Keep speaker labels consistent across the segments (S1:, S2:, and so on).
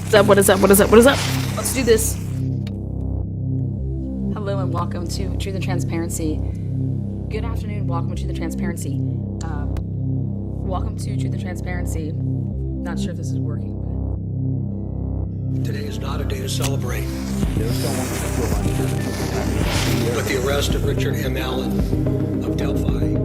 S1: What is up? What is up? What is up? Let's do this. Hello and welcome to Truth and Transparency. Good afternoon. Welcome to the Transparency. Welcome to Truth and Transparency. Not sure if this is working, but
S2: today is not a day to celebrate. But the arrest of Richard M. Allen of Delphi.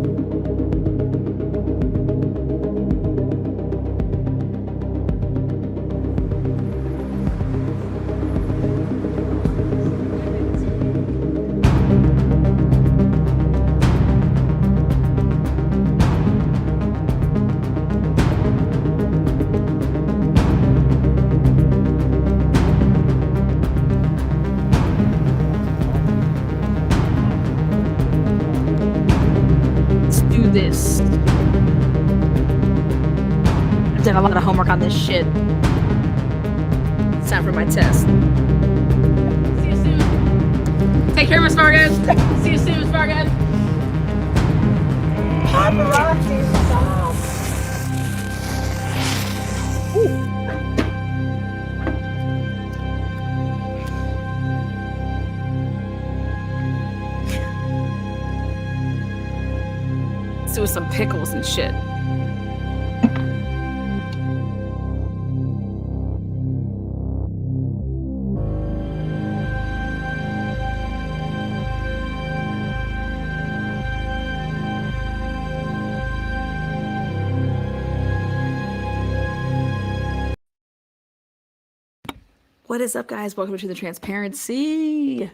S1: this. I've done a lot of homework on this shit. It's time for my test. See you soon. Take care, Miss Vargas. See you soon, Miss Vargas. Paparazzi, stop. Let's do some pickles and shit. What is up, guys? Welcome to the Transparency.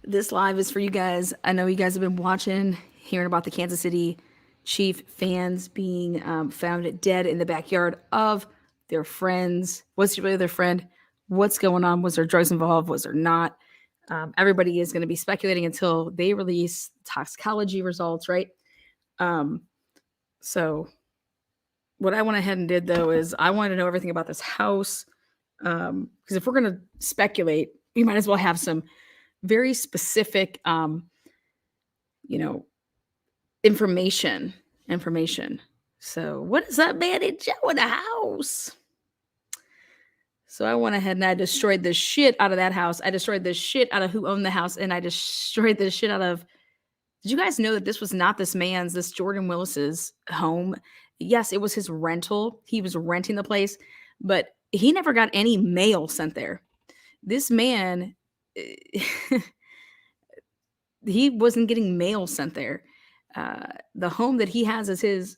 S1: This live is for you guys. I know you guys have been watching, hearing about the Kansas City Chief fans being found dead in the backyard of their friends. Was he really their friend? What's going on? Was there drugs involved? Was there not? Everybody is going to be speculating until they release toxicology results, right? So what I went ahead and did, though, is I wanted to know everything about this house. Because if we're going to speculate, we might as well have some very specific, information. So what is up, Manny Joe in the house? So I went ahead and I destroyed the shit out of that house. I destroyed the shit out of who owned the house. And I destroyed the shit out of, did you guys know that this was not this Jordan Willis's home? Yes, it was his rental. He was renting the place, but he never got any mail sent there. This man, he wasn't getting mail sent there. The home that he has as his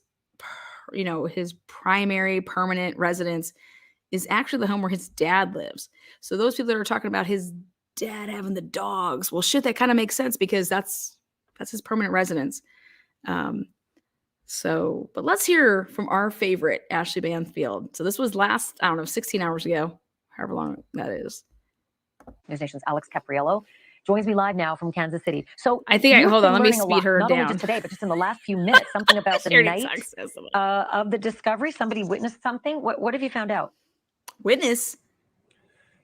S1: primary permanent residence is actually the home where his dad lives. So those people that are talking about his dad having the dogs, well, shit, that kind of makes sense because that's his permanent residence. But let's hear from our favorite, Ashley Banfield. So this was 16 hours ago, however long that is.
S3: News Nation's Alex Capriello joins me live now from Kansas City. So
S1: I think hold on, let me speed her down.
S3: Not only just today, but just in the last few minutes, something about the night of the discovery. Somebody witnessed something. What have you found out?
S1: Witness?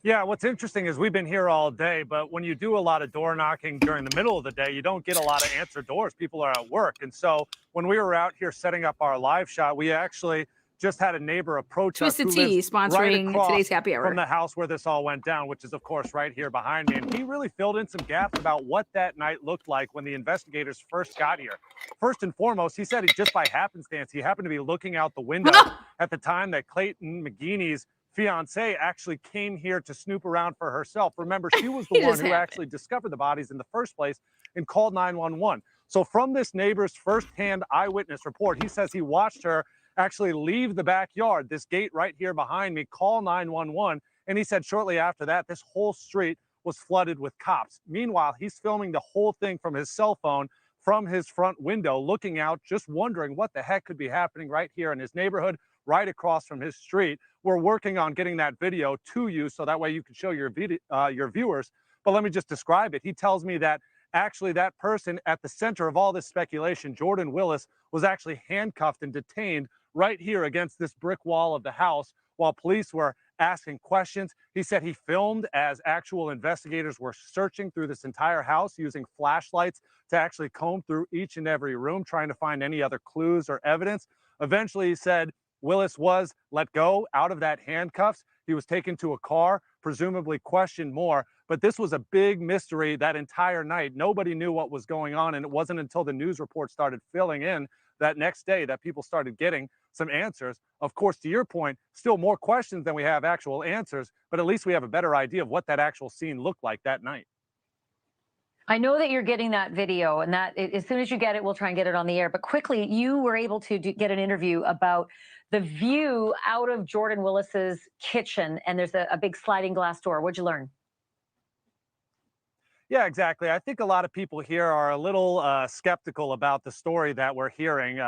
S4: Yeah, what's interesting is we've been here all day, but when you do a lot of door knocking during the middle of the day, you don't get a lot of answered doors. People are at work. And so when we were out here setting up our live shot, we actually just had a neighbor approach
S1: Twisted
S4: us.
S1: Tea sponsoring today's happy hour.
S4: From the house where this all went down, which is, of course, right here behind me. And he really filled in some gaps about what that night looked like when the investigators first got here. First and foremost, he said just by happenstance, he happened to be looking out the window at the time that Clayton McGeeney's fiance actually came here to snoop around for herself. Remember, she was the one who actually discovered the bodies in the first place and called 911. So from this neighbor's firsthand eyewitness report, he says he watched her actually leave the backyard, this gate right here behind me, call 911. And he said shortly after that, this whole street was flooded with cops. Meanwhile, he's filming the whole thing from his cell phone, from his front window, looking out, just wondering what the heck could be happening right here in his neighborhood, right across from his street. We're working on getting that video to you so that way you can show your viewers. But let me just describe it. He tells me that actually that person at the center of all this speculation, Jordan Willis, was actually handcuffed and detained right here against this brick wall of the house while police were asking questions. He said he filmed as actual investigators were searching through this entire house using flashlights to actually comb through each and every room, trying to find any other clues or evidence. Eventually, he said Willis was let go out of that handcuffs. He was taken to a car, presumably questioned more. But this was a big mystery that entire night. Nobody knew what was going on. And it wasn't until the news report started filling in that next day that people started getting some answers. Of course, to your point, still more questions than we have actual answers, but at least we have a better idea of what that actual scene looked like that night.
S3: I know that you're getting that video, and that as soon as you get it, we'll try and get it on the air. But quickly, you were able to get an interview about the view out of Jordan Willis's kitchen, and there's a big sliding glass door. What'd you learn?
S4: Yeah, exactly. I think a lot of people here are a little skeptical about the story that we're hearing.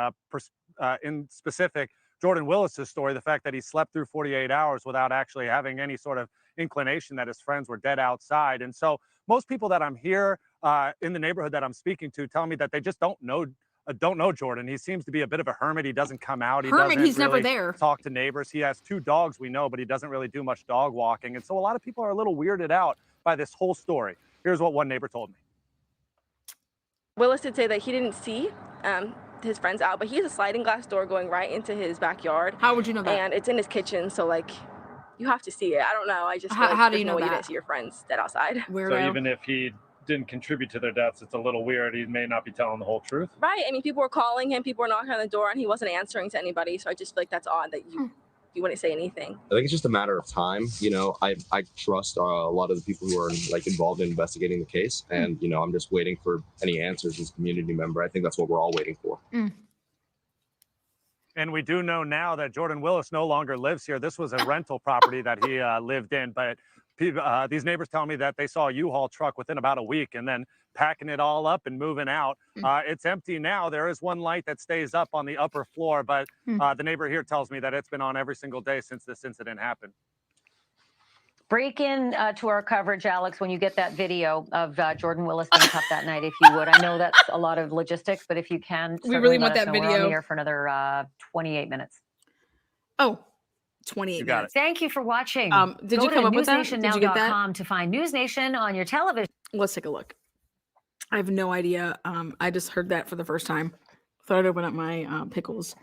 S4: In specific, Jordan Willis's story, the fact that he slept through 48 hours without actually having any sort of inclination that his friends were dead outside. And so most people that I'm here in the neighborhood that I'm speaking to tell me that they just don't know Jordan. He seems to be a bit of a hermit. He doesn't come out.
S1: He's never
S4: really
S1: there.
S4: Talk to neighbors. He has 2 dogs, we know, but he doesn't really do much dog walking. And so a lot of people are a little weirded out by this whole story. Here's what one neighbor told me.
S5: Willis did say that he didn't see his friends out, but he has a sliding glass door going right into his backyard.
S1: How would you know that?
S5: And it's in his kitchen, so like you have to see it. I don't know. I just feel like
S1: how do you
S5: there's
S1: know
S5: no way
S1: that?
S5: You didn't see your friends dead outside.
S1: Weirdo.
S4: So even if he didn't contribute to their deaths, it's a little weird. He may not be telling the whole truth.
S5: Right. I mean, people were calling him, people were knocking on the door, and he wasn't answering to anybody. So I just feel like that's odd that you wouldn't say anything.
S6: I think it's just a matter of time. You know, I trust a lot of the people who are like involved in investigating the case, and you know, I'm just waiting for any answers as a community member. I think that's what we're all waiting for.
S4: And we do know now that Jordan Willis no longer lives here. This was a rental property that he lived in, but these neighbors tell me that they saw a U-Haul truck within about a week and then packing it all up and moving out. It's empty now. There is one light that stays up on the upper floor, but the neighbor here tells me that it's been on every single day since this incident happened.
S3: Break in to our coverage, Alex, when you get that video of Jordan Willis being cut that night, if you would. I know that's a lot of logistics, but if you can,
S1: we really want that
S3: We're on
S1: video.
S3: the air for another 28 minutes.
S1: Oh, 28 minutes.
S3: Thank you for watching.
S1: Did you come up with that? Did you get that?
S3: NewsNationNow.com to find News Nation on your television.
S1: Let's take a look. I have no idea. I just heard that for the first time. Thought I'd open up my pickles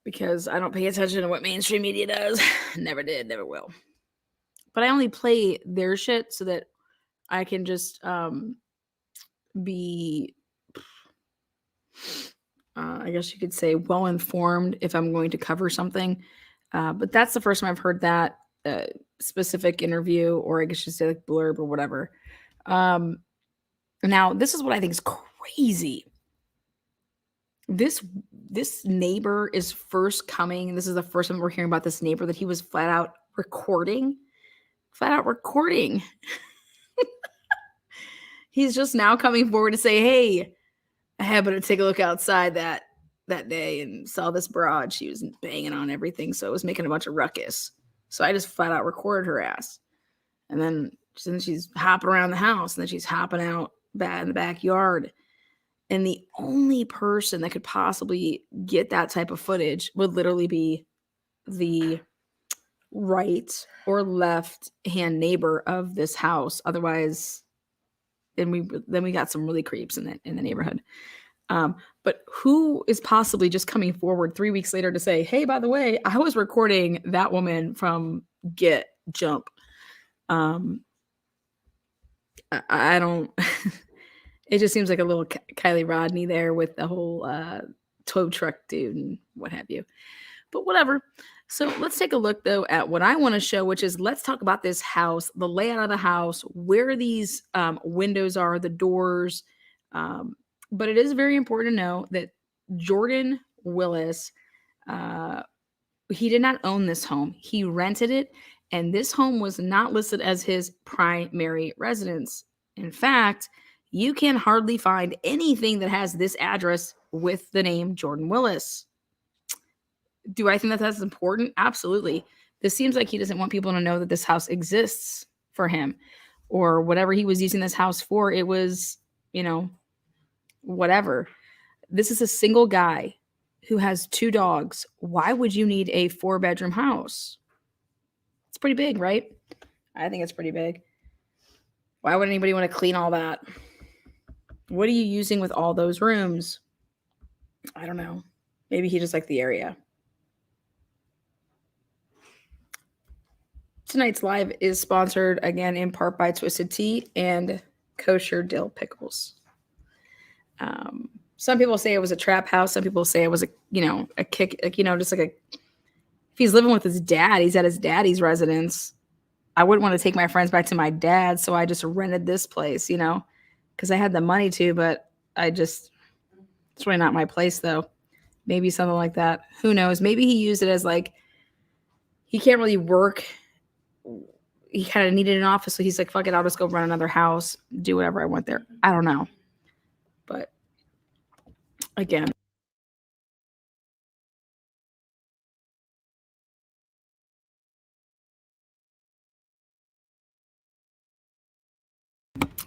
S1: because I don't pay attention to what mainstream media does. Never did, never will. But I only play their shit so that I can just be, I guess you could say, well-informed if I'm going to cover something. But that's the first time I've heard that specific interview, or I guess you say like blurb or whatever. Now, this is what I think is crazy. This neighbor is first coming. This is the first time we're hearing about this neighbor that he was flat out recording. He's just now coming forward to say, hey, I happened to take a look outside that day and saw this broad. She was banging on everything, so it was making a bunch of ruckus. So I just flat out recorded her ass. And then she's hopping around the house, and then she's hopping out in the backyard. And the only person that could possibly get that type of footage would literally be the right or left hand neighbor of this house. Otherwise, then we got some really creeps in the neighborhood. But who is possibly just coming forward 3 weeks later to say, hey, by the way, I was recording that woman from Get Jump. I don't. It just seems like a little Kylie Rodney there with the whole tow truck dude and what have you. But whatever. So let's take a look, though, at what I want to show, which is let's talk about this house, the layout of the house, where these windows are, the doors. But it is very important to know that Jordan Willis, he did not own this home. He rented it, and this home was not listed as his primary residence. In fact, you can hardly find anything that has this address with the name Jordan Willis. Do I think that that's important? Absolutely. This seems like he doesn't want people to know that this house exists for him, or whatever he was using this house for. It was, whatever. This is a single guy who has 2 dogs. Why would you need a 4-bedroom house? It's pretty big, right? I think it's pretty big. Why would anybody want to clean all that? What are you using with all those rooms? I don't know. Maybe he just liked the area. tonight's live is sponsored again in part by Twisted Tea and Kosher Dill Pickles. Some people say it was a trap house. Some people say it was a kick, just like if he's living with his dad, he's at his daddy's residence. I wouldn't want to take my friends back to my dad, so I just rented this place, because I had the money to, but it's really not my place though. Maybe something like that. Who knows? Maybe he used it as like, he can't really work. He kind of needed an office, so he's like, fuck it, I'll just go run another house, do whatever I want there. I don't know. But again,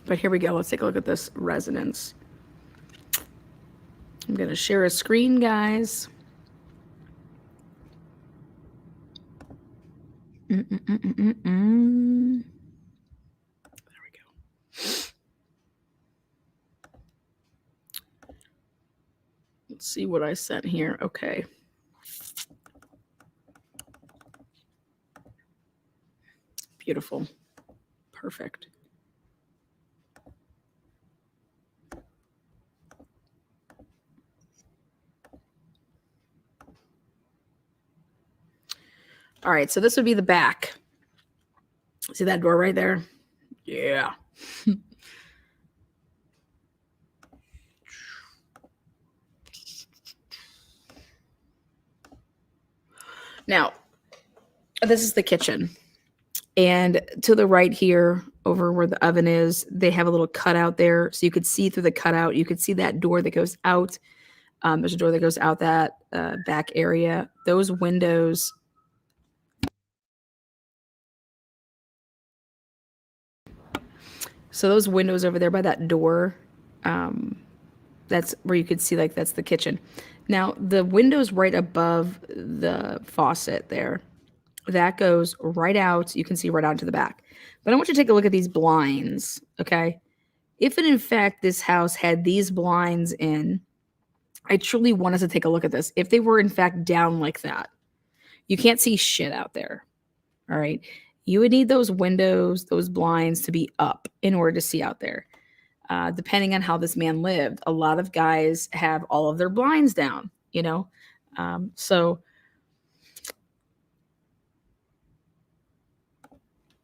S1: but here we go. Let's take a look at this residence. I'm going to share a screen, guys. There we go. Let's see what I sent here. Okay. Beautiful. Perfect. All right, so this would be the back. See that door right there? Yeah. Now, this is the kitchen. And to the right here, over where the oven is, they have a little cutout there. So you could see through the cutout. You could see that door that goes out. There's a door that goes out that back area. Those windows. So those windows over there by that door, that's where you could see, like, that's the kitchen. Now, the windows right above the faucet there, that goes right out. You can see right out to the back. But I want you to take a look at these blinds, okay? If in fact this house had these blinds in, I truly want us to take a look at this. If they were in fact down like that, you can't see shit out there, all right? You would need those windows, those blinds to be up in order to see out there. Depending on how this man lived, a lot of guys have all of their blinds down, so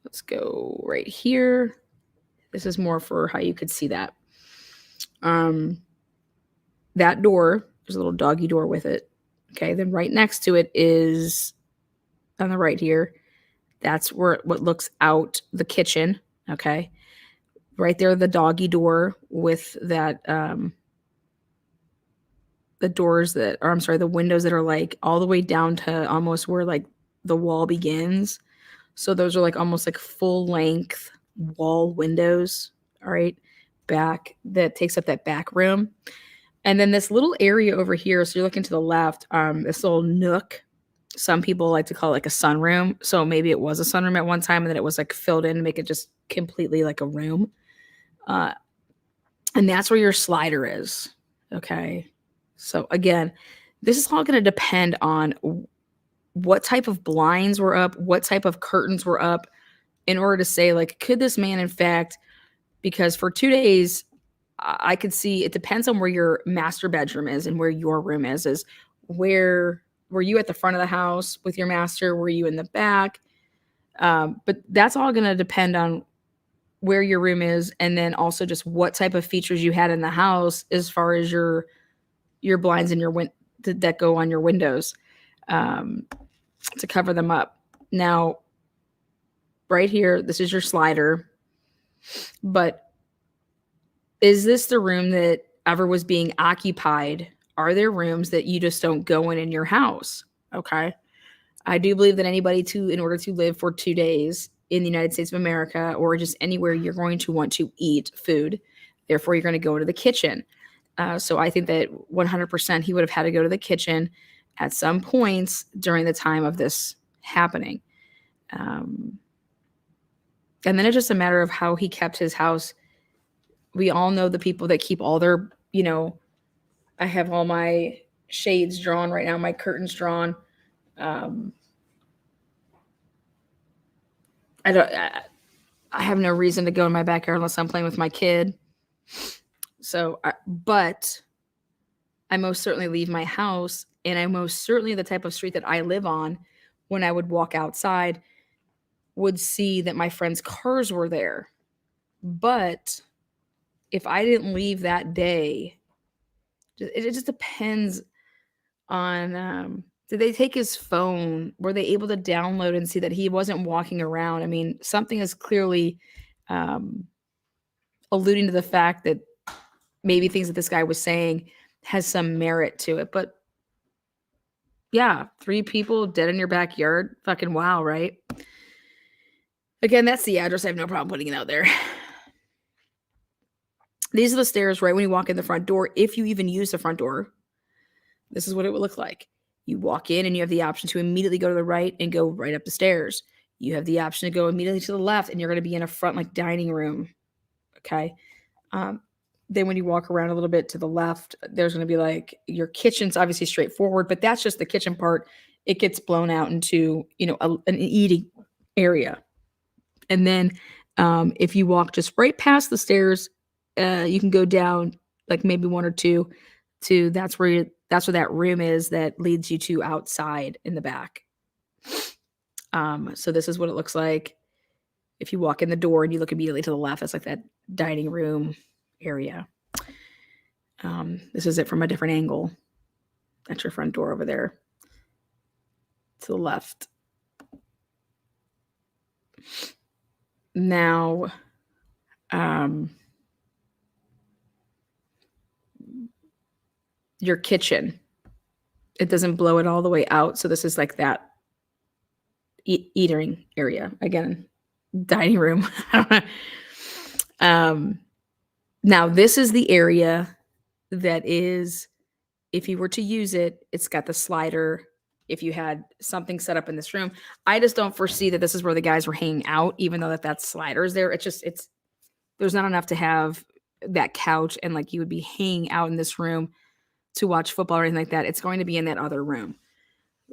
S1: let's go right here. This is more for how you could see that. That door, there's a little doggy door with it. Okay, then right next to it is on the right here. That's what looks out the kitchen. Okay, right there, the doggy door with that, the doors that, or I'm sorry, the windows that are like all the way down to almost where like the wall begins. So those are like almost like full length wall windows. All right, back that takes up that back room. And then this little area over here, so you're looking to the left, this little nook, some people like to call it like a sunroom. So maybe it was a sunroom at one time and then it was like filled in to make it just completely like a room. And that's where your slider is. Okay. So again, this is all going to depend on what type of blinds were up, what type of curtains were up in order to say, like, could this man in fact, because for 2 days, I could see, it depends on where your master bedroom is and where your room is where were you at the front of the house with your master? Were you in the back? But that's all going to depend on where your room is. And then also just what type of features you had in the house as far as your blinds and your that go on your windows, to cover them up. Now, right here, this is your slider, but is this the room that ever was being occupied? Are there rooms that you just don't go in your house? Okay. I do believe that anybody in order to live for 2 days in the United States of America or just anywhere, you're going to want to eat food. Therefore, you're going to go to the kitchen. So I think that 100% he would have had to go to the kitchen at some points during the time of this happening. And then it's just a matter of how he kept his house. We all know the people that keep all their, I have all my shades drawn right now, my curtains drawn. I have no reason to go in my backyard unless I'm playing with my kid. So, but I most certainly leave my house, and I most certainly, the type of street that I live on, when I would walk outside, would see that my friends' cars were there. But if I didn't leave that day, it just depends on, did they take his phone? Were they able to download and see that he wasn't walking around? I mean, something is clearly alluding to the fact that maybe things that this guy was saying has some merit to it. But yeah, 3 people dead in your backyard. Fucking wow, right? Again, that's the address. I have no problem putting it out there. These are the stairs right when you walk in the front door. If you even use the front door, this is what it would look like. You walk in and you have the option to immediately go to the right and go right up the stairs. You have the option to go immediately to the left, and you're going to be in a front like dining room. Okay. Then when you walk around a little bit to the left, there's going to be like your kitchen's obviously straightforward, but that's just the kitchen part. It gets blown out into, an eating area. And then if you walk just right past the stairs, you can go down like maybe 1 or 2 to that's where that room is that leads you to outside in the back. So this is what it looks like. If you walk in the door and you look immediately to the left, it's like that dining room area. This is it from a different angle. That's your front door over there to the left. Now, your kitchen, it doesn't blow it all the way out. So this is like that eating area. Again, dining room. Now this is the area that is, if you were to use it, it's got the slider. If you had something set up in this room, I just don't foresee that this is where the guys were hanging out, even though that slider is there. There's not enough to have that couch and like you would be hanging out in this room to watch football or anything like that. It's going to be in that other room.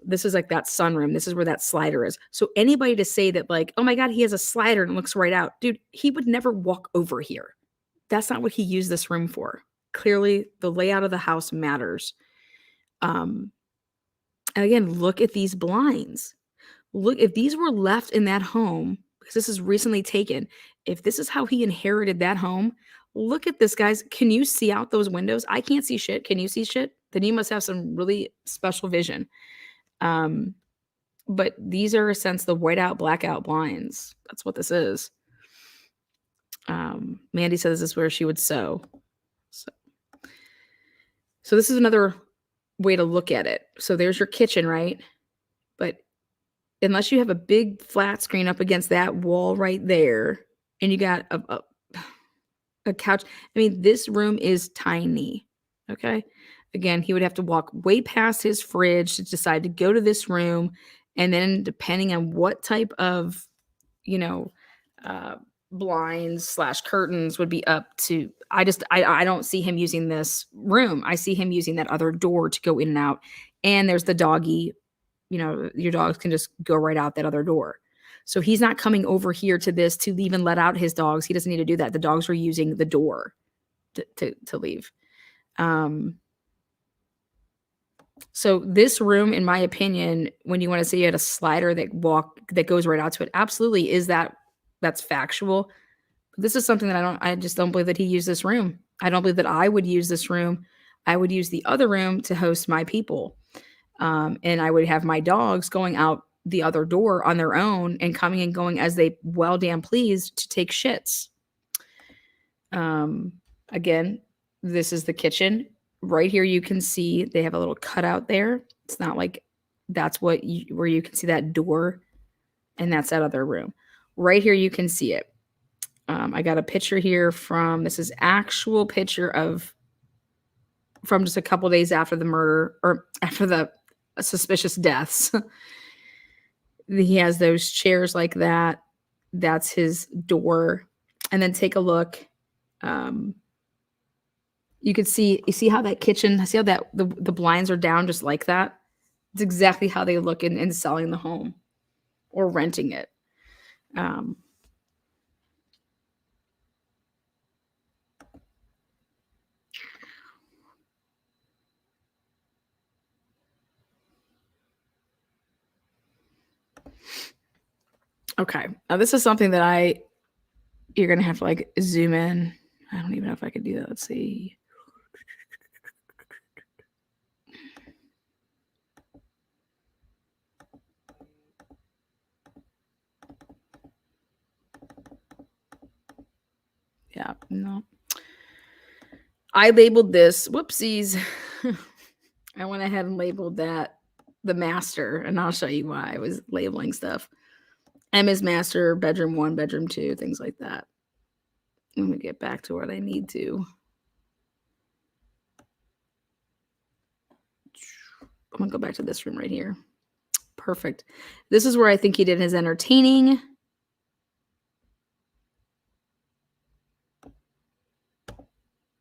S1: This is like that sunroom. This is where that slider is. So anybody to say that like, oh my God, he has a slider and it looks right out. Dude, he would never walk over here. That's not what he used this room for. Clearly, the layout of the house matters. And again, look at these blinds. Look, if these were left in that home, because this is recently taken, if this is how he inherited that home, look at this, guys. Can you see out those windows? I can't see shit. Can you see shit? Then you must have some really special vision. But these are, in a sense, the whiteout, blackout blinds. That's what this is. Mandy says this is where she would sew. So this is another way to look at it. So there's your kitchen, right? But unless you have a big flat screen up against that wall right there, and you got a couch. I mean, this room is tiny. Okay. Again, he would have to walk way past his fridge to decide to go to this room. And then depending on what type of, blinds / curtains would be up to, I don't see him using this room. I see him using that other door to go in and out. And there's the doggy, your dogs can just go right out that other door. So he's not coming over here to this to even let out his dogs. He doesn't need to do that. The dogs are using the door to leave. So this room, in my opinion, when you want to say you had a slider that goes right out to it, absolutely is that's factual. But this is something that I just don't believe that he used this room. I don't believe that I would use this room. I would use the other room to host my people. And I would have my dogs going out the other door on their own and coming and going as they well damn pleased to take shits. Again, this is the kitchen. Right here, you can see they have a little cutout there. It's not like that's where you can see that door, and that's that other room. Right here, you can see it. I got a picture here this is actual picture from just a couple days after the murder or after the suspicious deaths. He has those chairs like that. That's his door. And then take a look. You see how that kitchen, see how that the blinds are down just like that? It's exactly how they look in selling the home or renting it. Um, okay. Now this is something that you're going to have to like zoom in. I don't even know if I can do that. Let's see. Yeah, no. I labeled this, whoopsies. I went ahead and labeled that the master, and I'll show you why I was labeling stuff. M is master, bedroom 1, bedroom 2, things like that. Let me get back to what I need to. I'm going to go back to this room right here. Perfect. This is where I think he did his entertaining.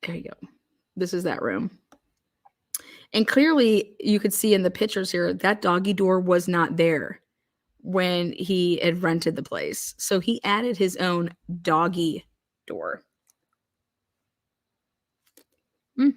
S1: There you go. This is that room. And clearly you could see in the pictures here, that doggy door was not there when he had rented the place. So he added his own doggy door. Mm.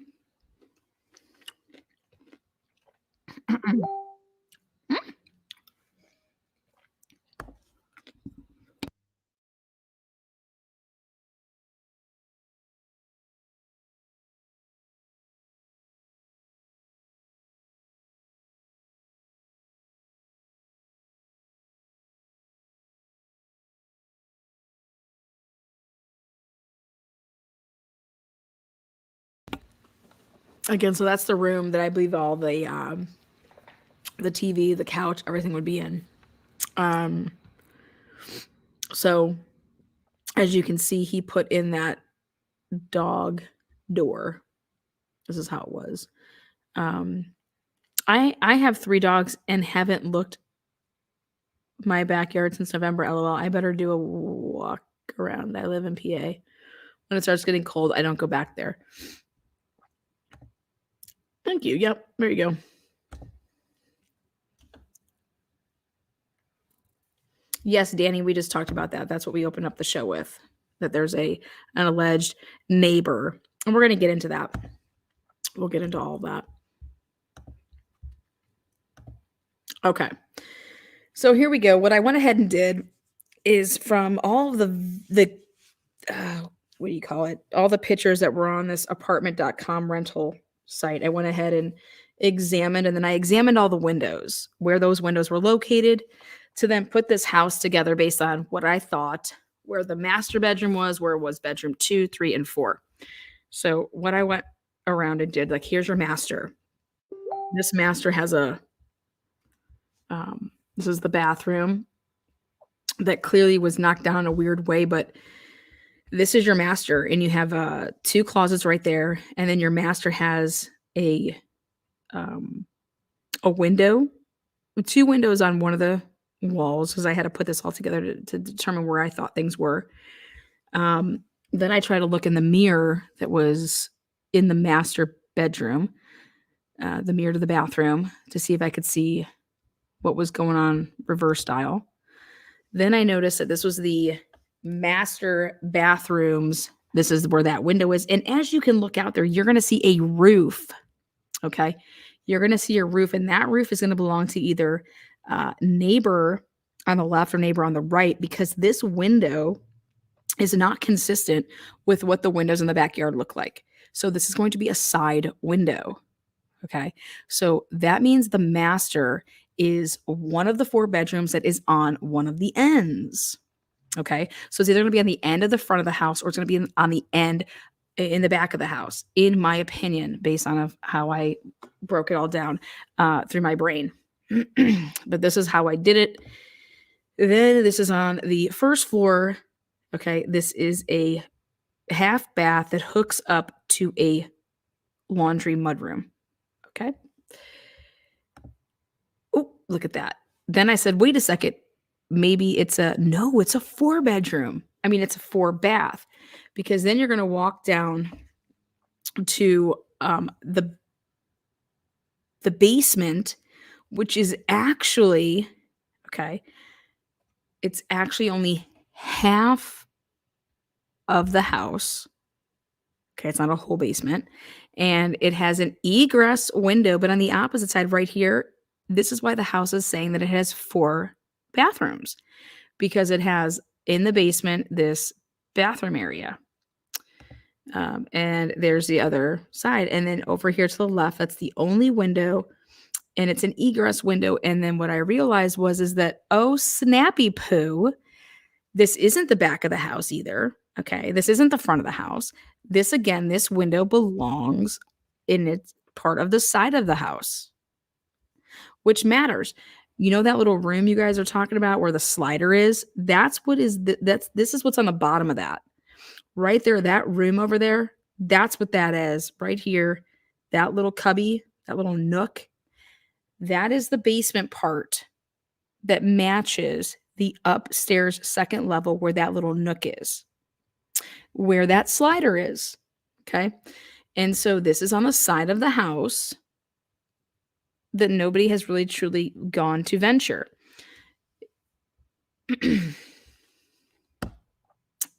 S1: Again, so that's the room that I believe all the TV, the couch, everything would be in. So as you can see, he put in that dog door. This is how it was. I have 3 dogs and haven't looked my backyard since November. LOL. I better do a walk around. I live in PA. When it starts getting cold, I don't go back there. Thank you. Yep. There you go. Yes, Danny, we just talked about that. That's what we opened up the show with, that there's an alleged neighbor. And we're going to get into that. We'll get into all of that. Okay. So here we go. What I went ahead and did is from all of the what do you call it? All the pictures that were on this apartment.com rental site. I went ahead and examined, and then I examined all the windows, where those windows were located, to then put this house together based on what I thought, where the master bedroom was, where it was bedroom 2, 3, and 4. So what I went around and did, like, here's your master. This master has this is the bathroom that clearly was knocked down in a weird way, but this is your master, and you have 2 closets right there, and then your master has a window, 2 windows on one of the walls, because I had to put this all together to determine where I thought things were. Then I tried to look in the mirror that was in the master bedroom, the mirror to the bathroom, to see if I could see what was going on reverse style. Then I noticed that this was the master bathrooms. This is where that window is. And as you can look out there, you're going to see a roof. Okay. You're going to see a roof, and that roof is going to belong to either neighbor on the left or neighbor on the right, because this window is not consistent with what the windows in the backyard look like. So this is going to be a side window. Okay. So that means the master is one of the 4 bedrooms that is on one of the ends. Okay. So it's either going to be on the end of the front of the house, or it's going to be on the end in the back of the house, in my opinion, based on how I broke it all down through my brain. But this is how I did it. Then this is on the first floor. Okay. This is a half bath that hooks up to a laundry mudroom. Okay. Oh, look at that. Then I said, wait a second. Maybe it's a 4 bedroom. I mean, it's a 4 bath, because then you're going to walk down to the basement, which is actually, okay, It's actually only half of the house. Okay, it's not a whole basement. And it has an egress window, but on the opposite side right here, this is why the house is saying that it has 4 bathrooms, because it has in the basement this bathroom area. And there's the other side. And then over here to the left, that's the only window, and it's an egress window. And then what I realized is that, oh, snappy poo, this isn't the back of the house either. Okay, this isn't the front of the house. This, again, this window belongs in its part of the side of the house, which matters. You know that little room you guys are talking about where the slider is? This is what's on the bottom of that. Right there, that room over there, that's what that is. Right here, that little cubby, that little nook, that is the basement part that matches the upstairs second level where that little nook is, where that slider is. Okay. And so this is on the side of the house that nobody has really truly gone to venture.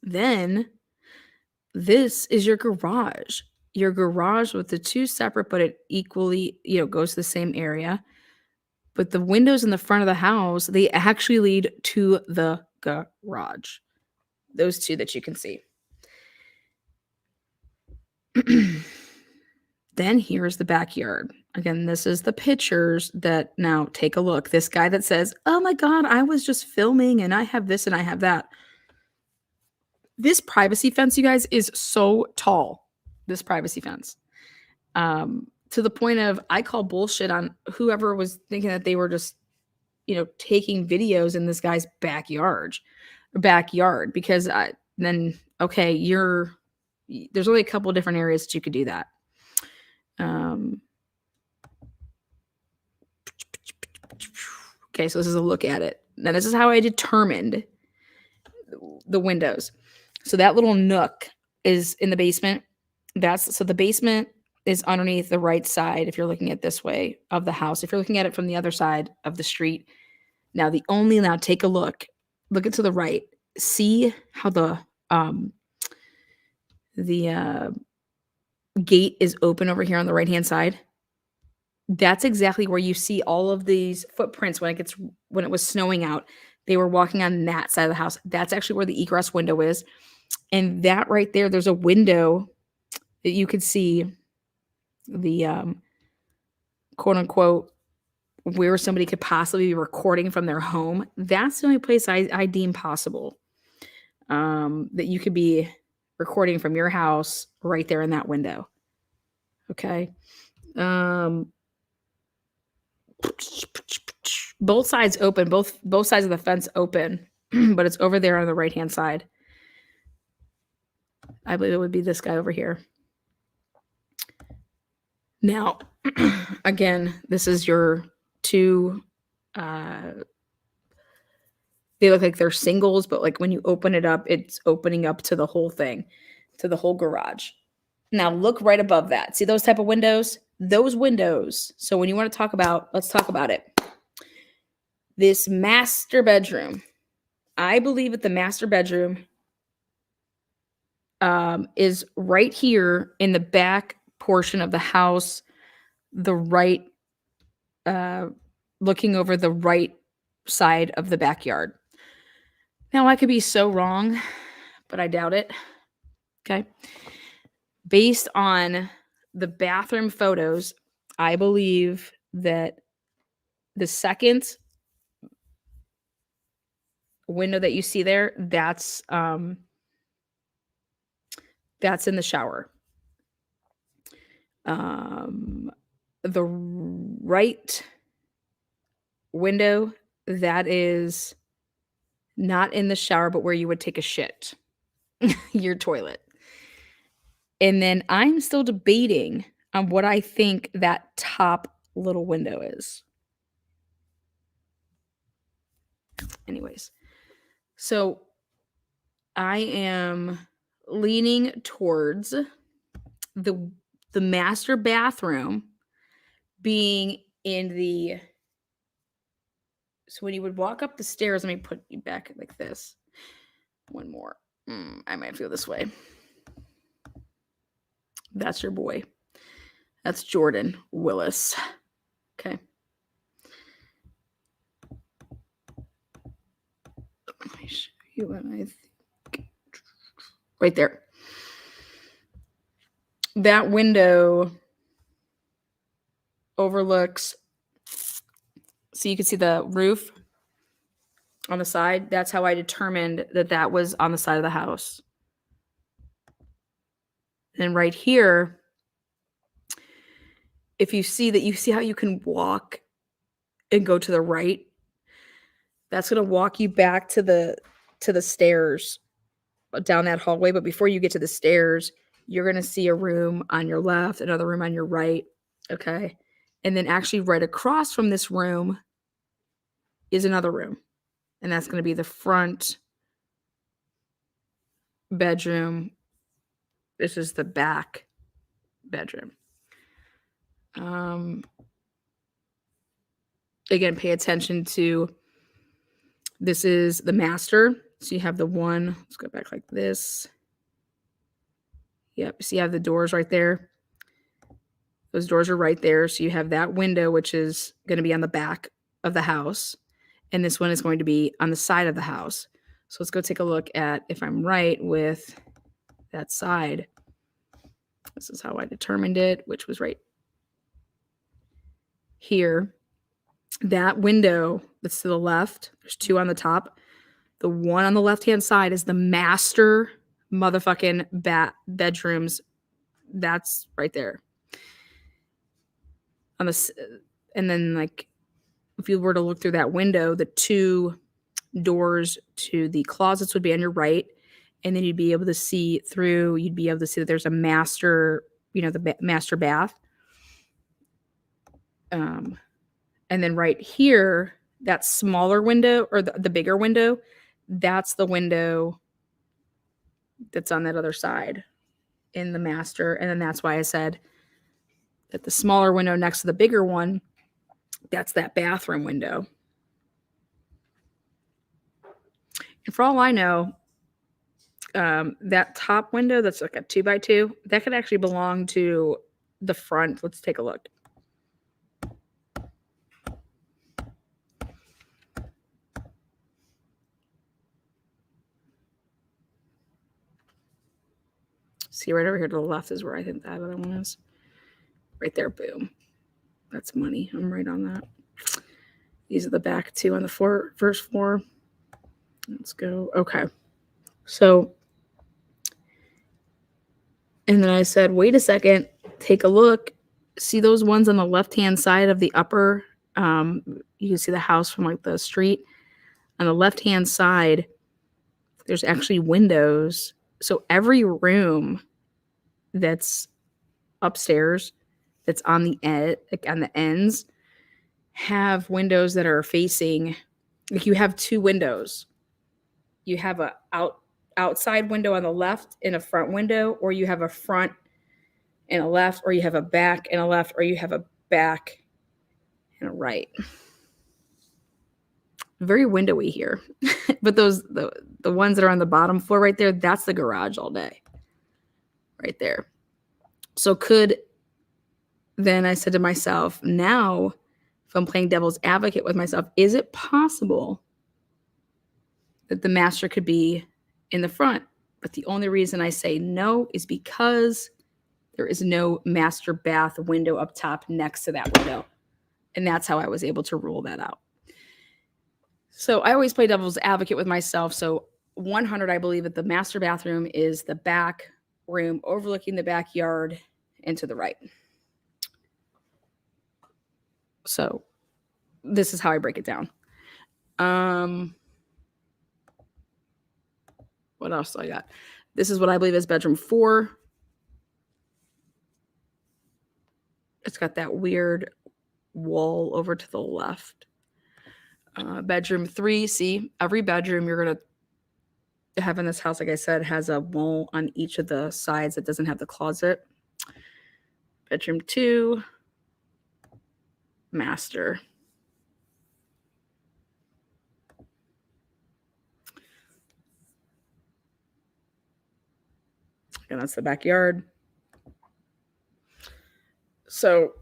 S1: Then this is your garage. Your garage with the 2 separate, but it equally, goes to the same area. But the windows in the front of the house, they actually lead to the garage. Those 2 that you can see. Then here's the backyard. Again, this is the pictures that now take a look. This guy that says, oh my God, I was just filming and I have this and I have that. This privacy fence, you guys, is so tall. This privacy fence. To the point of, I call bullshit on whoever was thinking that they were just, taking videos in this guy's backyard, because then, okay, there's only a couple different areas that you could do that. Okay, so this is a look at it. Now, this is how I determined the windows. So that little nook is in the basement. So the basement is underneath the right side if you're looking at this way of the house. If you're looking at it from the other side of the street. Now take a look. Look it to the right. See how the gate is open over here on the right-hand side. That's exactly where you see all of these footprints when it was snowing out. They were walking on that side of the house. That's actually where the egress window is. And that right there, there's a window that you could see the quote unquote where somebody could possibly be recording from their home. That's the only place I deem possible that you could be recording from your house right there in that window. Okay. Both sides open, both sides of the fence open, but it's over there on the right-hand side. I believe it would be this guy over here. Now, again, this is your 2, they look like they're singles, but like when you open it up, it's opening up to the whole thing, to the whole garage. Now look right above that. See those type of windows? Those windows. So when you want to talk about, let's talk about it. This master bedroom. I believe that the master bedroom is right here in the back portion of the house, the right, looking over the right side of the backyard. Now I could be so wrong, but I doubt it. Okay. Based on the bathroom photos, I believe that the second window that you see there, that's in the shower. The right window, that is not in the shower, but where you would take a shit, your toilet. And then I'm still debating on what I think that top little window is. Anyways, so I am leaning towards the master bathroom being in the So when you would walk up the stairs, let me put you back like this. One more. I might feel this way. That's your boy. That's Jordan Willis. Okay. Let me show you what I think. Right there. That window overlooks, so you can see the roof on the side. That's how I determined that that was on the side of the house. And right here, if you see that, you see how you can walk and go to the right. That's going to walk you back to the stairs down that hallway. But before you get to the stairs, you're going to see a room on your left, another room on your right. Okay. And then actually right across from this room is another room. And that's going to be the front bedroom. This is the back bedroom. Again, pay attention to, this is the master. So you have the one, let's go back like this. Yep. So you have the doors right there. Those doors are right there. So you have that window, which is going to be on the back of the house. And this one is going to be on the side of the house. So let's go take a look at if I'm right with that side. This is how I determined it, which was right here. That window that's to the left, there's two on the top. The one on the left-hand side is the master motherfucking bedrooms. That's right there. And then, like, if you were to look through that window, the two doors to the closets would be on your right. And then you'd be able to see through, you'd be able to see that there's a master, the master bath. And then right here, that smaller window, or the bigger window, that's the window that's on that other side in the master. And then that's why I said that the smaller window next to the bigger one, that's that bathroom window. And for all I know, that top window that's like a 2x2, that could actually belong to the front. Let's take a look. See, right over here to the left is where I think that other one is. Right there, boom. That's money. I'm right on that. These are the back two on the first floor. Let's go. Okay. So, and then I said, wait a second, take a look. See those ones on the left-hand side of the upper, you can see the house from like the street. On the left-hand side, there's actually windows. So every room that's upstairs, that's on the on the ends, have windows that are facing, like you have two windows. You have a outside window on the left and a front window, or you have a front and a left, or you have a back and a left, or you have a back and a right. Very windowy here. But those the ones that are on the bottom floor right there, that's the garage all day. Right there. So then I said to myself, now if I'm playing devil's advocate with myself, is it possible that the master could be in the front? But the only reason I say no is because there is no master bath window up top next to that window. And that's how I was able to rule that out. So I always play devil's advocate with myself. So 100, I believe that the master bathroom is the back room overlooking the backyard and to the right. So this is how I break it down. What else do I got? This is what I believe is bedroom 4. It's got that weird wall over to the left. Bedroom 3, see, every bedroom you're going to have in this house, like I said, has a wall on each of the sides that doesn't have the closet. Bedroom 2, master. And that's the backyard. So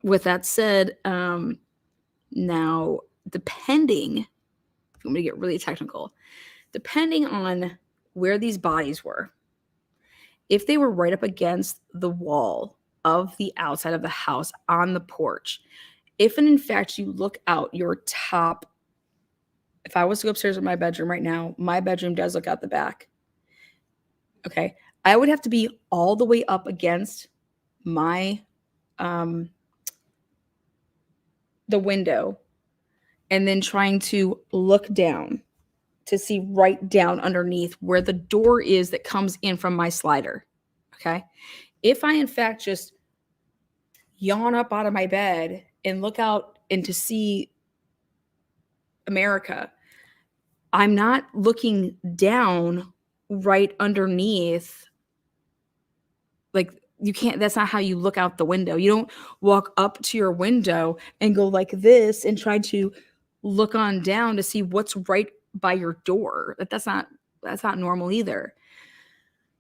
S1: with that said, now depending, if you want me to get really technical, depending on where these bodies were, if they were right up against the wall of the outside of the house on the porch, if and in fact you look out your top, if I was to go upstairs in my bedroom right now, my bedroom does look out the back. Okay. I would have to be all the way up against my the window and then trying to look down to see right down underneath where the door is that comes in from my slider. Okay. If I in fact just yawn up out of my bed and look out and to see America, I'm not looking down right underneath. Like, you can't, that's not how you look out the window. You don't walk up to your window and go like this and try to look on down to see what's right by your door. That's not normal either.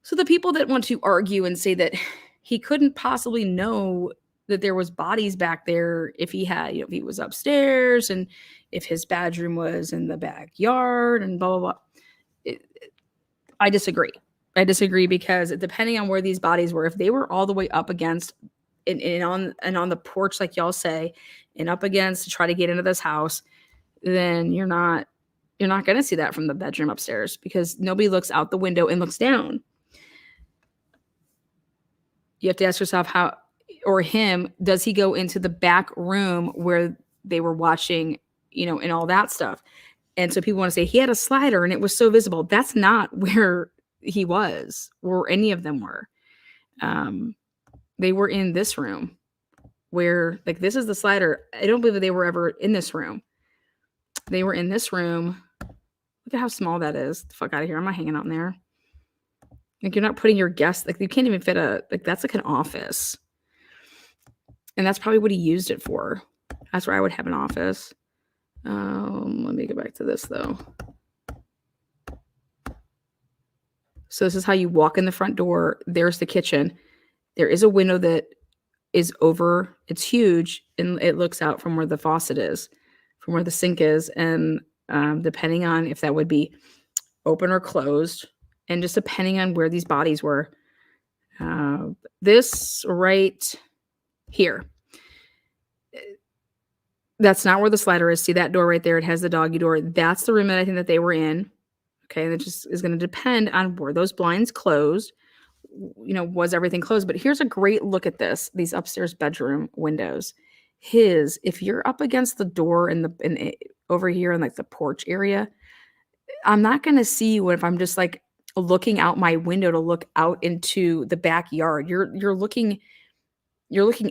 S1: So the people that want to argue and say that he couldn't possibly know that there was bodies back there if he had, if he was upstairs and if his bedroom was in the backyard and blah, blah, blah. I disagree. I disagree because depending on where these bodies were, if they were all the way up against and on the porch, like y'all say, and up against to try to get into this house, then you're not going to see that from the bedroom upstairs because nobody looks out the window and looks down. You have to ask yourself how, or him, does he go into the back room where they were watching, and all that stuff? And so people want to say he had a slider and it was so visible. That's not where he was or any of them were. They were in this room where, like, this is the slider. I don't believe that they were ever in this room. They were in this room. Look at how small that is. Get the fuck out of here. I'm not hanging out in there. Like, you're not putting your guests, like, you can't even fit that's like an office. And that's probably what he used it for. That's where I would have an office. Let me go back to this though. So this is how you walk in the front door. There's the kitchen. There is a window that is over. It's huge. And it looks out from where the faucet is, from where the sink is. And depending on if that would be open or closed, and just depending on where these bodies were, this right here, that's not where the slider is. See that door right there? It has the doggy door. That's the room that I think that they were in. Okay. And it just is going to depend on were those blinds closed? Was everything closed? But here's a great look at these upstairs bedroom windows. If you're up against the door over here in like the porch area, I'm not going to see you if I'm just like looking out my window to look out into the backyard. You're looking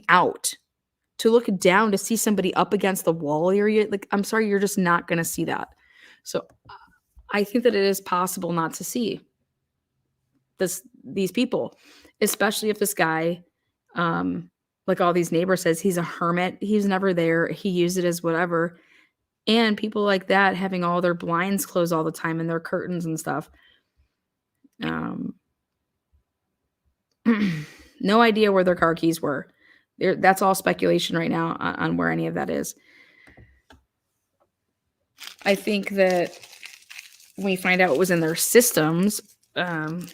S1: out to look down to see somebody up against the wall area. Like, I'm sorry, you're just not going to see that. So I think that it is possible not to see these people, especially if this guy, like all these neighbors says, he's a hermit. He's never there. He used it as whatever. And people like that having all their blinds closed all the time and their curtains and stuff. No idea where their car keys were. That's all speculation right now on where any of that is. I think that when we find out what was in their systems, I'm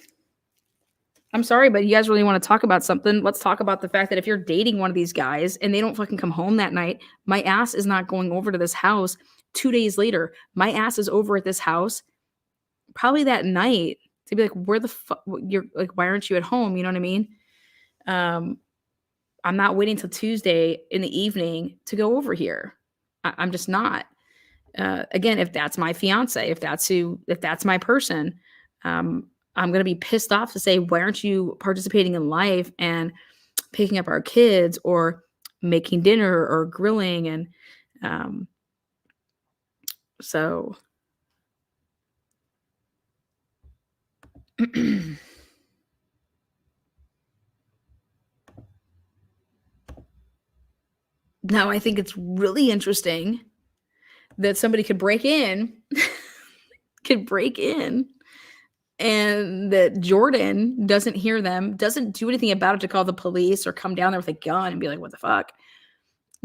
S1: sorry, but you guys really want to talk about something? Let's talk about the fact that if you're dating one of these guys and they don't fucking come home that night, my ass is not going over to this house 2 days later. My ass is over at this house probably that night to be like, where the fuck, you're like, why aren't you at home? You know what I mean? I'm not waiting till Tuesday in the evening to go over here. I'm just not. Again, if that's my fiance, if that's my person, I'm going to be pissed off to say, why aren't you participating in life and picking up our kids or making dinner or grilling? And so now I think it's really interesting that somebody could break in and that Jordan doesn't hear them, doesn't do anything about it to call the police or come down there with a gun and be like, what the fuck?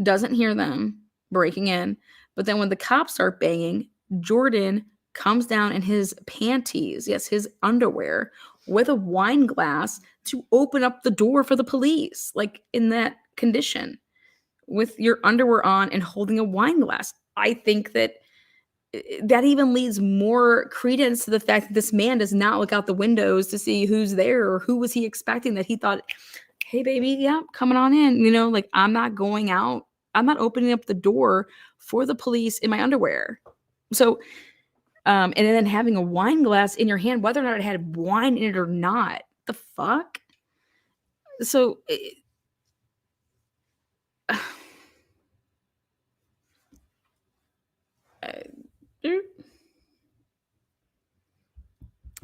S1: Doesn't hear them breaking in. But then when the cops start banging, Jordan comes down in his panties, yes, his underwear, with a wine glass to open up the door for the police, like in that condition, with your underwear on and holding a wine glass. I think that even leads more credence to the fact that this man does not look out the windows to see who's there or who was he expecting, that he thought, hey, baby, yeah, coming on in. Like, I'm not going out. I'm not opening up the door for the police in my underwear. So, and then having a wine glass in your hand, whether or not it had wine in it or not, the fuck? So,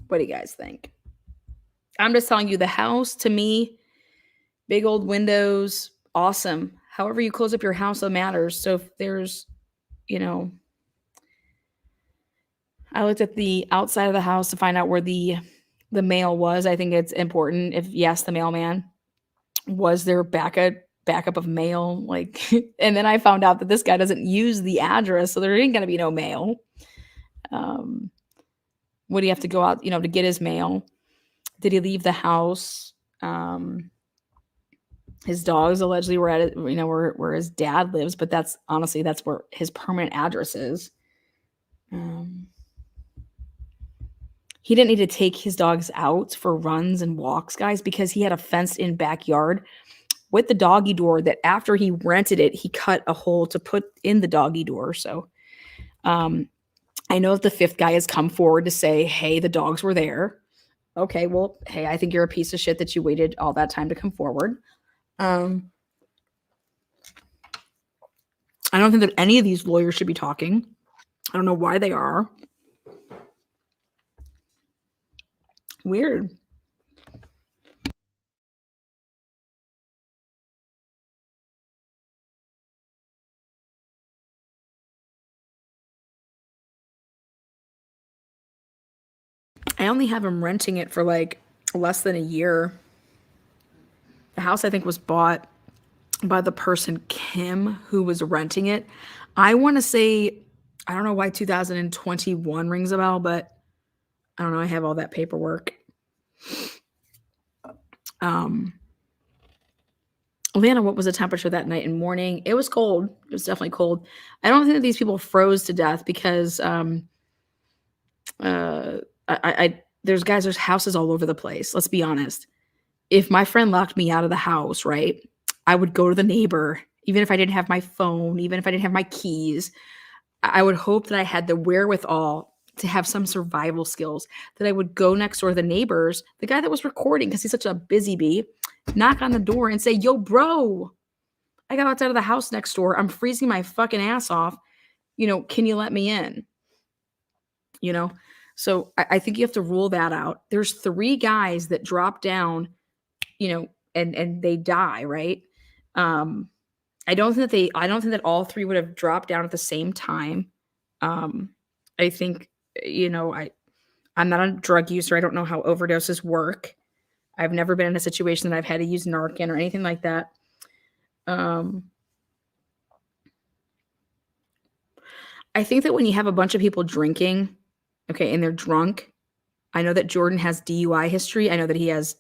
S1: what do you guys think? I'm just telling you, the house, to me, big old windows, awesome. However you close up your house, that matters. So if there's, I looked at the outside of the house to find out where the mail was. I think it's important. If yes, the mailman was their backup of mail, like, and then I found out that this guy doesn't use the address, so there ain't gonna be no mail. Would he have to go out, to get his mail? Did he leave the house? His dogs allegedly were at it, where his dad lives, but that's where his permanent address is. He didn't need to take his dogs out for runs and walks, guys, because he had a fenced-in backyard with the doggy door that after he rented it, he cut a hole to put in the doggy door. So I know that the fifth guy has come forward to say, hey, the dogs were there. Okay, well, hey, I think you're a piece of shit that you waited all that time to come forward. I don't think that any of these lawyers should be talking. I don't know why they are. Weird. I only have him renting it for like less than a year. The house, I think, was bought by the person, Kim, who was renting it. I want to say, I don't know why 2021 rings a bell, but I don't know. I have all that paperwork. Lana, what was the temperature that night and morning? It was cold. It was definitely cold. I don't think that these people froze to death because there's houses all over the place. Let's be honest. If my friend locked me out of the house, right, I would go to the neighbor, even if I didn't have my phone, even if I didn't have my keys. I would hope that I had the wherewithal to have some survival skills, that I would go next door to the neighbors, the guy that was recording, because he's such a busy bee, knock on the door and say, yo, bro, I got outside of the house next door. I'm freezing my fucking ass off. Can you let me in? So I think you have to rule that out. There's 3 guys that drop down, and they die, right? I don't think that all 3 would have dropped down at the same time. I think, I'm not a drug user. I don't know how overdoses work. I've never been in a situation that I've had to use Narcan or anything like that. I think that when you have a bunch of people drinking, okay, and they're drunk, I know that Jordan has DUI history. I know that he has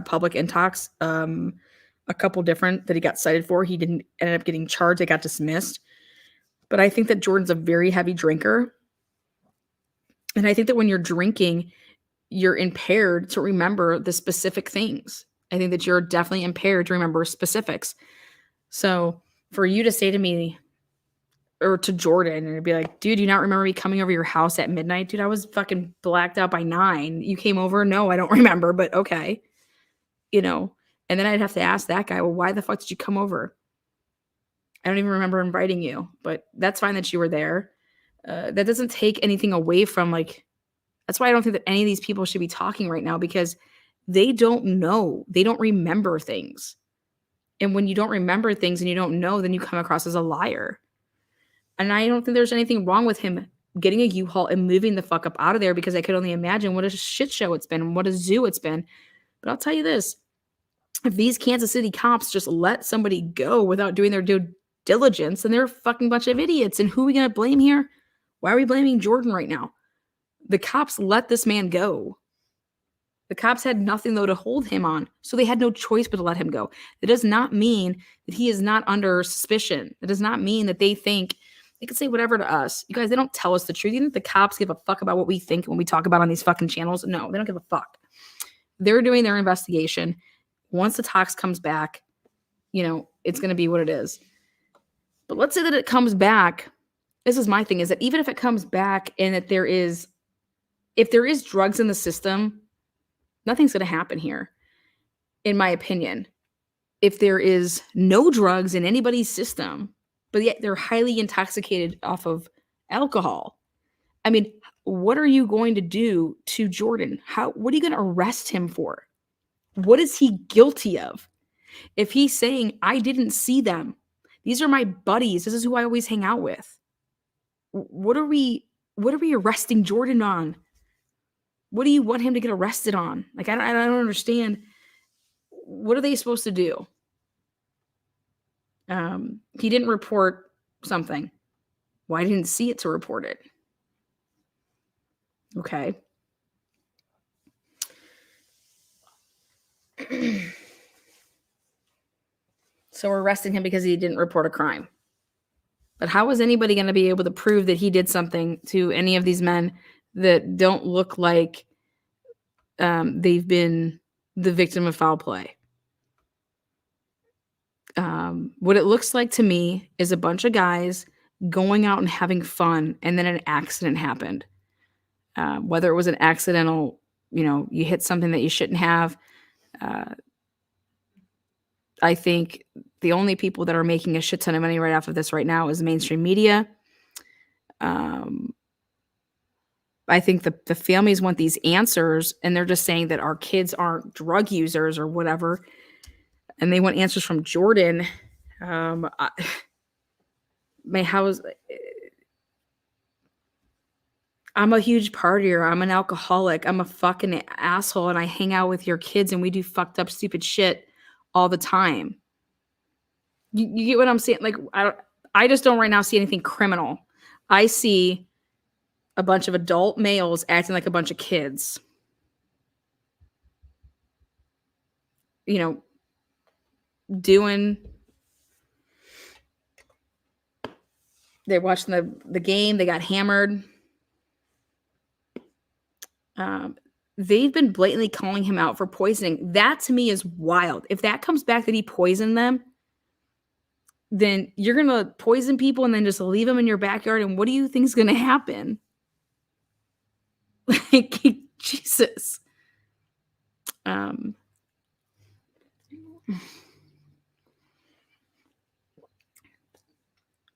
S1: public intox, a couple different that he got cited for. He didn't end up getting charged. It got dismissed. But I think that Jordan's a very heavy drinker. And I think that when you're drinking, you're impaired to remember the specific things. I think that you're definitely impaired to remember specifics. So for you to say to me or to Jordan and it'd be like, dude, do you not remember me coming over your house at midnight? Dude, I was fucking blacked out by 9. You came over? No, I don't remember, but okay. And then I'd have to ask that guy, well, why the fuck did you come over? I don't even remember inviting you, but that's fine that you were there. That doesn't take anything away from that's why I don't think that any of these people should be talking right now, because they don't know. They don't remember things. And when you don't remember things and you don't know, then you come across as a liar. And I don't think there's anything wrong with him getting a U-Haul and moving the fuck up out of there, because I could only imagine what a shit show it's been and what a zoo it's been. But I'll tell you this, if these Kansas City cops just let somebody go without doing their due diligence, then they're a fucking bunch of idiots. And who are we going to blame here? Why are we blaming Jordan right now? The cops let this man go. The cops had nothing, though, to hold him on. So they had no choice but to let him go. It does not mean that he is not under suspicion. It does not mean that they think they can say whatever to us. You guys, they don't tell us the truth. You think the cops give a fuck about what we think when we talk about on these fucking channels? No, they don't give a fuck. They're doing their investigation. Once the tox comes back, it's going to be what it is. But let's say that it comes back. This is my thing, is that even if it comes back and that if there is drugs in the system, nothing's going to happen here, in my opinion. If there is no drugs in anybody's system, but yet they're highly intoxicated off of alcohol, I mean, what are you going to do to Jordan? What are you going to arrest him for? What is he guilty of? If he's saying, I didn't see them, these are my buddies, this is who I always hang out with, what are we arresting Jordan on? What do you want him to get arrested on? Like, I don't understand. What are they supposed to do? He didn't report something. Well, I didn't see it to report it. Okay. So we're arresting him because he didn't report a crime. But how is anybody going to be able to prove that he did something to any of these men that don't look like they've been the victim of foul play? What it looks like to me is a bunch of guys going out and having fun, and then an accident happened. Whether it was an accidental, you hit something that you shouldn't have. I think the only people that are making a shit ton of money right off of this right now is mainstream media. I think the families want these answers, and they're just saying that our kids aren't drug users or whatever, and they want answers from Jordan. My house, I'm a huge partier. I'm an alcoholic. I'm a fucking asshole, and I hang out with your kids, and we do fucked up, stupid shit all the time. You get what I'm saying? Like, I just don't right now see anything criminal. I see a bunch of adult males acting like a bunch of kids. They're watching the game. They got hammered. They've been blatantly calling him out for poisoning. That to me is wild. If that comes back that he poisoned them, then you're going to poison people and then just leave them in your backyard. And what do you think is going to happen? Like, Jesus. Then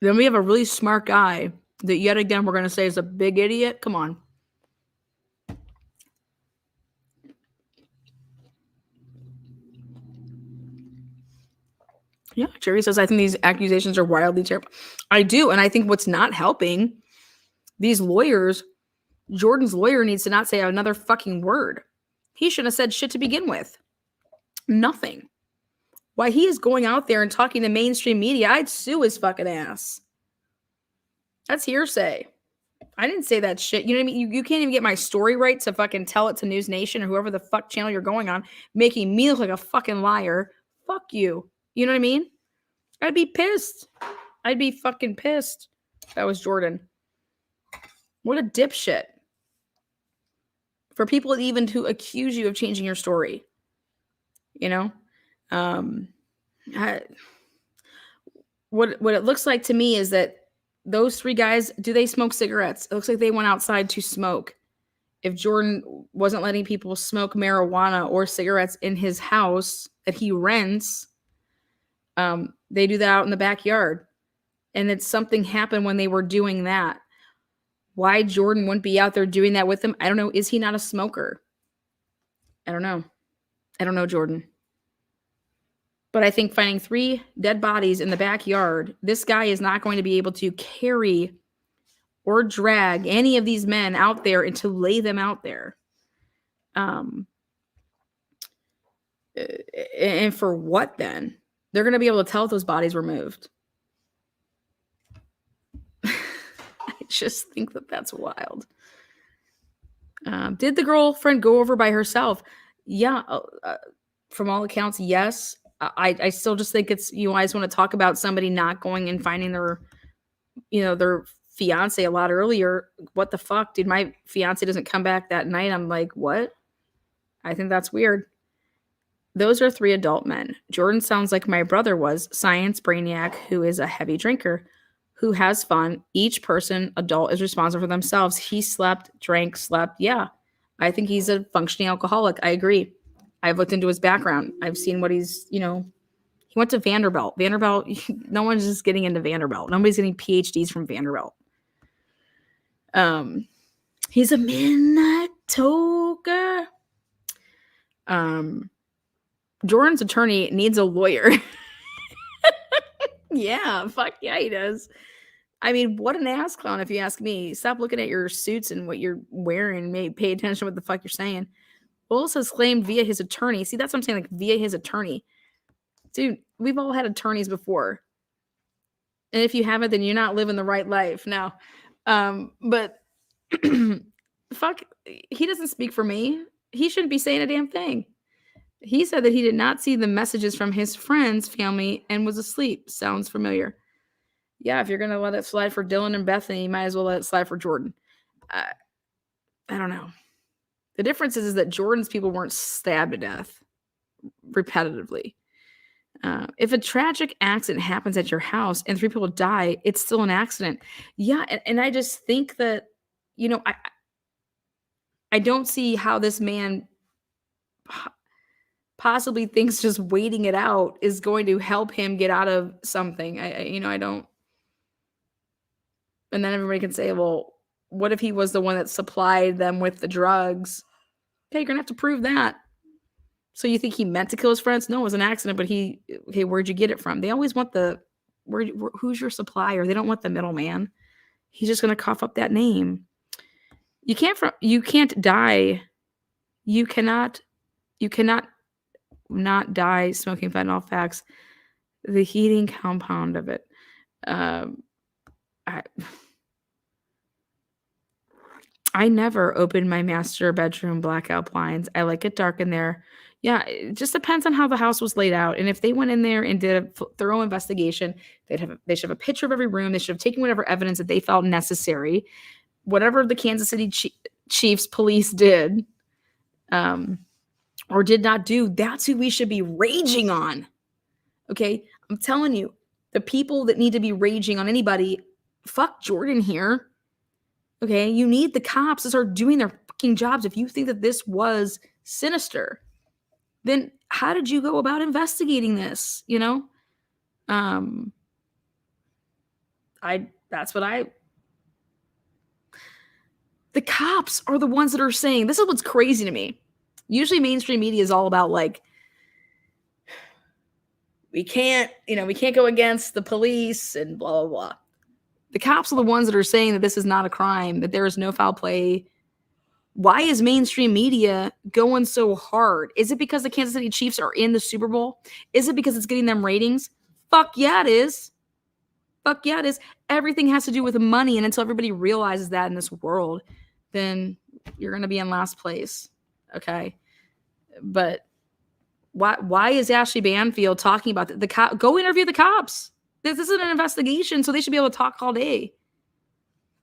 S1: we have a really smart guy that yet again we're going to say is a big idiot. Come on. Yeah, Jerry says, I think these accusations are wildly terrible. I do. And I think what's not helping these lawyers, Jordan's lawyer needs to not say another fucking word. He shouldn't have said shit to begin with. Nothing. Why he is going out there and talking to mainstream media, I'd sue his fucking ass. That's hearsay. I didn't say that shit. You know what I mean? You can't even get my story right to fucking tell it to News Nation or whoever the fuck channel you're going on, making me look like a fucking liar. Fuck you. You know what I mean? I'd be pissed. I'd be fucking pissed if that was Jordan. What a dipshit. For people even to accuse you of changing your story. What it looks like to me is that those three guys, do they smoke cigarettes? It looks like they went outside to smoke. If Jordan wasn't letting people smoke marijuana or cigarettes in his house that he rents, they do that out in the backyard. And it's something happened when they were doing that. Why Jordan wouldn't be out there doing that with them, I don't know. Is he not a smoker? I don't know. I don't know, Jordan. But I think finding 3 dead bodies in the backyard, this guy is not going to be able to carry or drag any of these men out there and to lay them out there. And for what then? They're going to be able to tell if those bodies were moved. I just think that that's wild. Did the girlfriend go over by herself? Yeah. From all accounts, yes. I still just think it's, you guys want to talk about somebody not going and finding their, their fiance a lot earlier. What the fuck? Dude, my fiance doesn't come back that night. I'm like, what? I think that's weird. Those are 3 adult men. Jordan sounds like my brother was, science brainiac, who is a heavy drinker, who has fun. Each person, adult, is responsible for themselves. He slept, drank, slept. Yeah, I think he's a functioning alcoholic. I agree. I've looked into his background. I've seen what he's, he went to Vanderbilt. Vanderbilt, no one's just getting into Vanderbilt. Nobody's getting PhDs from Vanderbilt. He's a midnight toker. Jordan's attorney needs a lawyer. Yeah, fuck yeah, he does. I mean, what an ass clown, if you ask me. Stop looking at your suits and what you're wearing. Maybe pay attention to what the fuck you're saying. Willis has claimed via his attorney. See, that's what I'm saying, like via his attorney. Dude, we've all had attorneys before. And if you haven't, then you're not living the right life. Now, but fuck, he doesn't speak for me. He shouldn't be saying a damn thing. He said that he did not see the messages from his friends, family, and was asleep. Sounds familiar. Yeah, if you're going to let it slide for Dylan and Bethany, you might as well let it slide for Jordan. I don't know. The difference is that Jordan's people weren't stabbed to death repetitively. If a tragic accident happens at your house and 3 people die, it's still an accident. Yeah, and I just think that, I don't see how this man possibly thinks just waiting it out is going to help him get out of something. I don't. And then everybody can say, well, what if he was the one that supplied them with the drugs? Okay, you're going to have to prove that. So you think he meant to kill his friends? No, it was an accident, but okay, where'd you get it from? They always want who's your supplier? They don't want the middleman. He's just going to cough up that name. You can't die. You cannot not die smoking fentanyl. Facts. The heating compound of it. I never opened my master bedroom blackout blinds. I like it dark in there. Yeah, it just depends on how the house was laid out. And if they went in there and did a thorough investigation, they should have a picture of every room. They should have taken whatever evidence that they felt necessary. Whatever the Kansas City Chiefs police did or did not do, that's who we should be raging on. Okay? I'm telling you, the people that need to be raging on anybody, fuck Jordan here. Okay? You need the cops to start doing their fucking jobs. If you think that this was sinister, then how did you go about investigating this? The cops are the ones that are saying, this is what's crazy to me. Usually mainstream media is all about like, we can't go against the police and blah, blah, blah. The cops are the ones that are saying that this is not a crime, that there is no foul play. Why is mainstream media going so hard? Is it because the Kansas City Chiefs are in the Super Bowl? Is it because it's getting them ratings? Fuck yeah, it is. Fuck yeah, it is. Everything has to do with money. And until everybody realizes that in this world, then you're going to be in last place. Okay. But why is Ashley Banfield talking about the go interview the cops. This isn't an investigation, so they should be able to talk all day.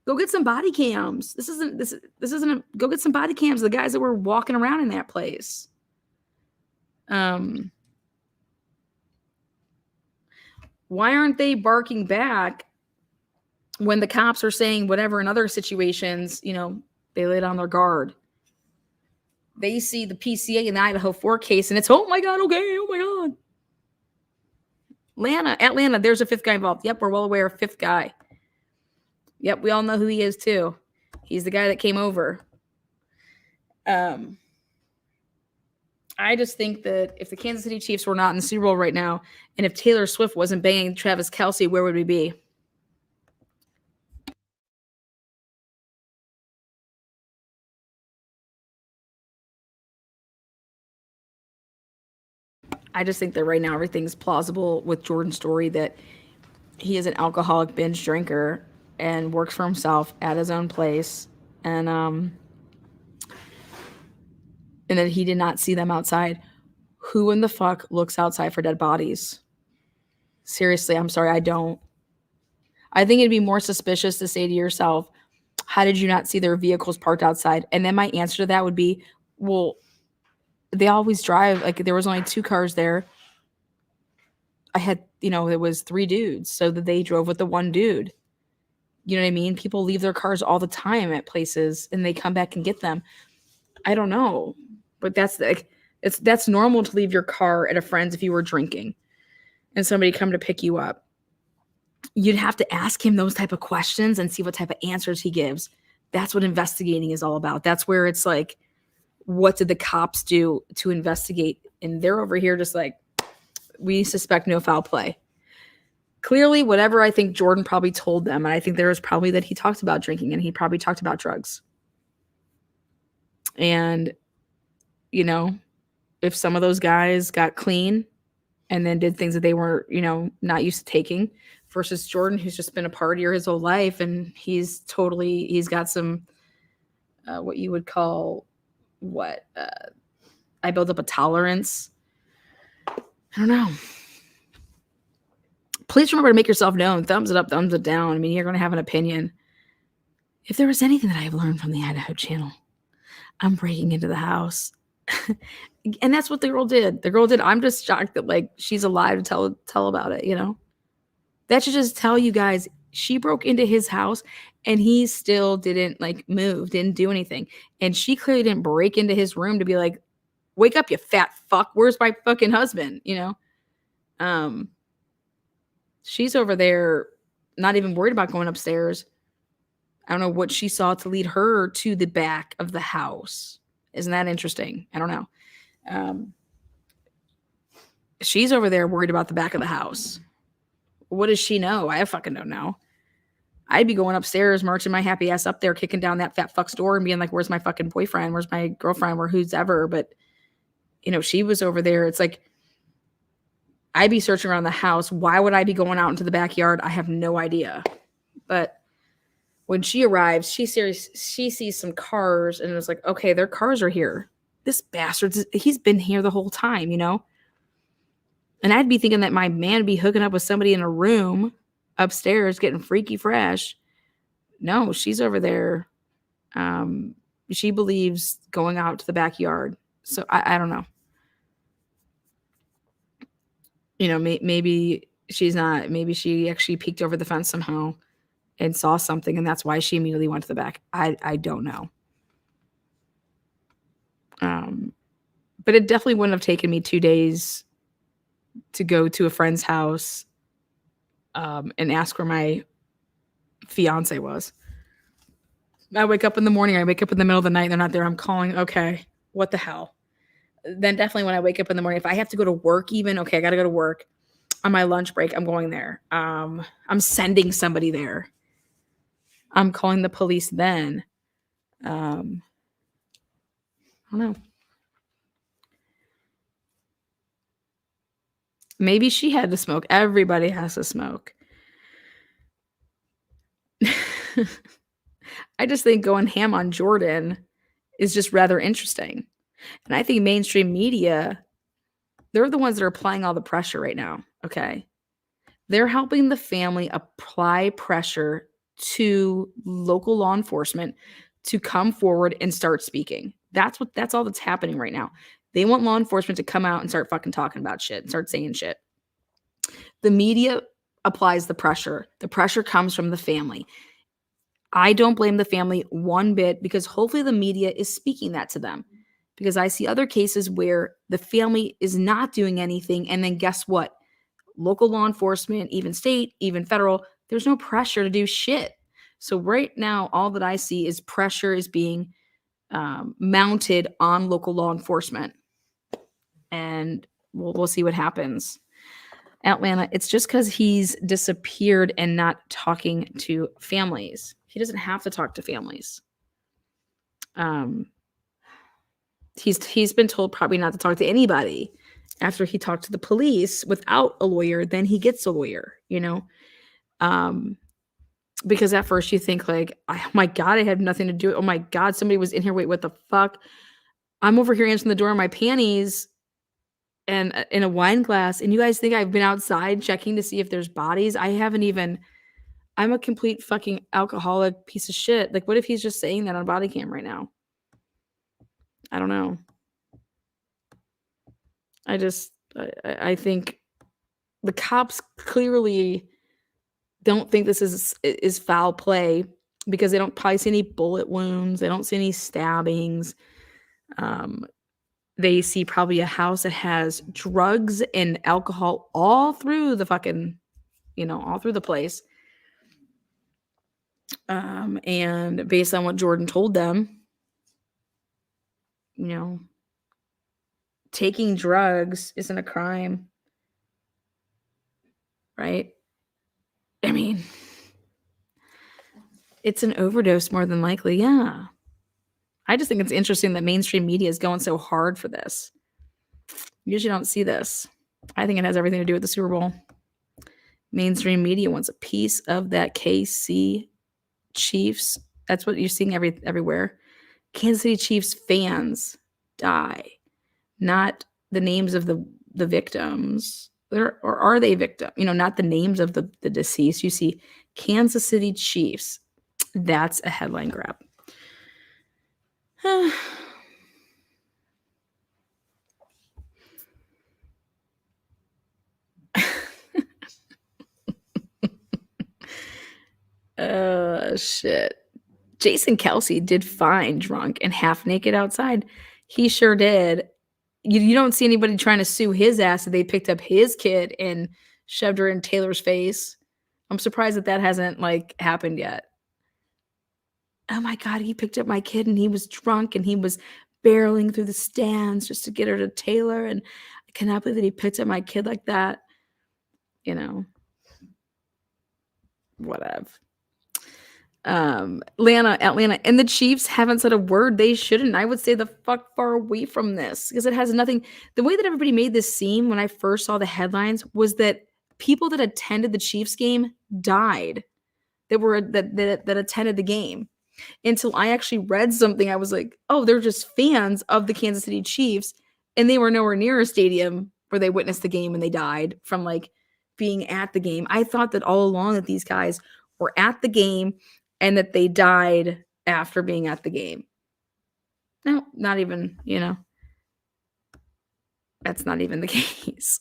S1: Go get some body cams. This isn't go get some body cams of the guys that were walking around in that place. Why aren't they barking back when the cops are saying whatever in other situations, they laid on their guard? They see the PCA in the Idaho 4 case and it's, oh my God, okay, oh my God. Atlanta, there's a 5th guy involved. Yep, we're well aware of 5th guy. Yep, we all know who he is too. He's the guy that came over. I just think that if the Kansas City Chiefs were not in the Super Bowl right now, and if Taylor Swift wasn't banging Travis Kelce, where would we be? I just think that right now everything's plausible with Jordan's story, that he is an alcoholic binge drinker and works for himself at his own place, and that he did not see them outside. Who in the fuck looks outside for dead bodies? Seriously, I'm sorry, I don't. I think it'd be more suspicious to say to yourself, how did you not see their vehicles parked outside? And then my answer to that would be, well, they always drive. Like, there was only 2 cars there. I had, it was 3 dudes. So that they drove with the 1 dude. You know what I mean? People leave their cars all the time at places and they come back and get them. I don't know. But that's normal to leave your car at a friend's if you were drinking and somebody come to pick you up. You'd have to ask him those type of questions and see what type of answers he gives. That's what investigating is all about. That's where it's like, what did the cops do to investigate? And they're over here just like, we suspect no foul play. Clearly, whatever I think Jordan probably told them, and I think there was probably that he talked about drinking and he probably talked about drugs. And, if some of those guys got clean and then did things that they were, not used to taking, versus Jordan, who's just been a partier his whole life, and he's got some, what you would call, I built up a tolerance. I don't know. Please remember to make yourself known. Thumbs it up, thumbs it down. I mean, you're going to have an opinion. If there was anything that I've learned from the Idaho channel, I'm breaking into the house. And that's what the girl did. I'm just shocked that she's alive to tell about it, That should just tell you guys, she broke into his house and he still didn't move, didn't do anything. And she clearly didn't break into his room to be like, wake up, you fat fuck. Where's my fucking husband? She's over there not even worried about going upstairs. I don't know what she saw to lead her to the back of the house. Isn't that interesting? I don't know. She's over there worried about the back of the house. What does she know? I fucking don't know. I'd be going upstairs, marching my happy ass up there, kicking down that fat fuck's door and being like, where's my fucking boyfriend? Where's my girlfriend? Or who's ever? But, she was over there. It's like, I'd be searching around the house. Why would I be going out into the backyard? I have no idea. But when she arrives, she sees some cars and it was like, okay, their cars are here. This bastard, he's been here the whole time, And I'd be thinking that my man would be hooking up with somebody in a room upstairs getting freaky fresh. No, she's over there. She believes going out to the backyard. So I don't know. Maybe she's not. Maybe she actually peeked over the fence somehow and saw something, and that's why she immediately went to the back. I don't know. But it definitely wouldn't have taken me 2 days to go to a friend's house and ask where my fiance was. I wake up in the morning. I wake up in the middle of the night. They're not there. I'm calling. Okay, what the hell? Then definitely when I wake up in the morning, if I have to go to work even, okay, I got to go to work. On my lunch break, I'm going there. I'm sending somebody there. I'm calling the police then. I don't know. Maybe she had to smoke. Everybody has to smoke. I just think going ham on Jordan is just rather interesting. And I think mainstream media, they're the ones that are applying all the pressure right now, okay? They're helping the family apply pressure to local law enforcement to come forward and start speaking. That's all that's happening right now. They want law enforcement to come out and start fucking talking about shit and start saying shit. The media applies the pressure. The pressure comes from the family. I don't blame the family one bit because hopefully the media is speaking that to them. Because I see other cases where the family is not doing anything. And then guess what? Local law enforcement, even state, even federal, there's no pressure to do shit. So right now, all that I see is pressure is being mounted on local law enforcement. And we'll see what happens. Atlanta, it's just because he's disappeared and not talking to families. He doesn't have to talk to families. He's been told probably not to talk to anybody after he talked to the police without a lawyer, then he gets a lawyer, because at first you think like, oh my God, I had nothing to do. Oh my God, somebody was in here. Wait, what the fuck? I'm over here answering the door in my panties and in a wine glass. And you guys think I've been outside checking to see if there's bodies? I'm a complete fucking alcoholic piece of shit. Like, what if he's just saying that on body cam right now? I don't know. I think the cops clearly don't think this is foul play because they don't probably see any bullet wounds. They don't see any stabbings. They see probably a house that has drugs and alcohol all through the fucking, all through the place. And based on what Jordan told them, taking drugs isn't a crime, right? I mean, it's an overdose more than likely. Yeah. I just think it's interesting that mainstream media is going so hard for this. You usually don't see this. I think it has everything to do with the Super Bowl. Mainstream media wants a piece of that KC Chiefs. That's what you're seeing everywhere. Kansas City Chiefs fans die, not the names of the victims. Or are they victim? Not the names of the deceased. You see Kansas City Chiefs. That's a headline grab. Shit. Jason Kelsey did find drunk and half naked outside. He sure did. You don't see anybody trying to sue his ass that they picked up his kid and shoved her in Taylor's face. I'm surprised that hasn't happened yet. Oh my God, he picked up my kid and he was drunk and he was barreling through the stands just to get her to Taylor. And I cannot believe that he picked up my kid like that. Whatever. Atlanta, and the Chiefs haven't said a word. They shouldn't. I would stay the fuck far away from this because it has nothing. The way that everybody made this seem when I first saw the headlines was that people that attended the Chiefs game died. That attended the game. Until I actually read something, I was like, oh, they're just fans of the Kansas City Chiefs, and they were nowhere near a stadium where they witnessed the game and they died from being at the game. I thought that all along that these guys were at the game and that they died after being at the game. No, not even, that's not even the case.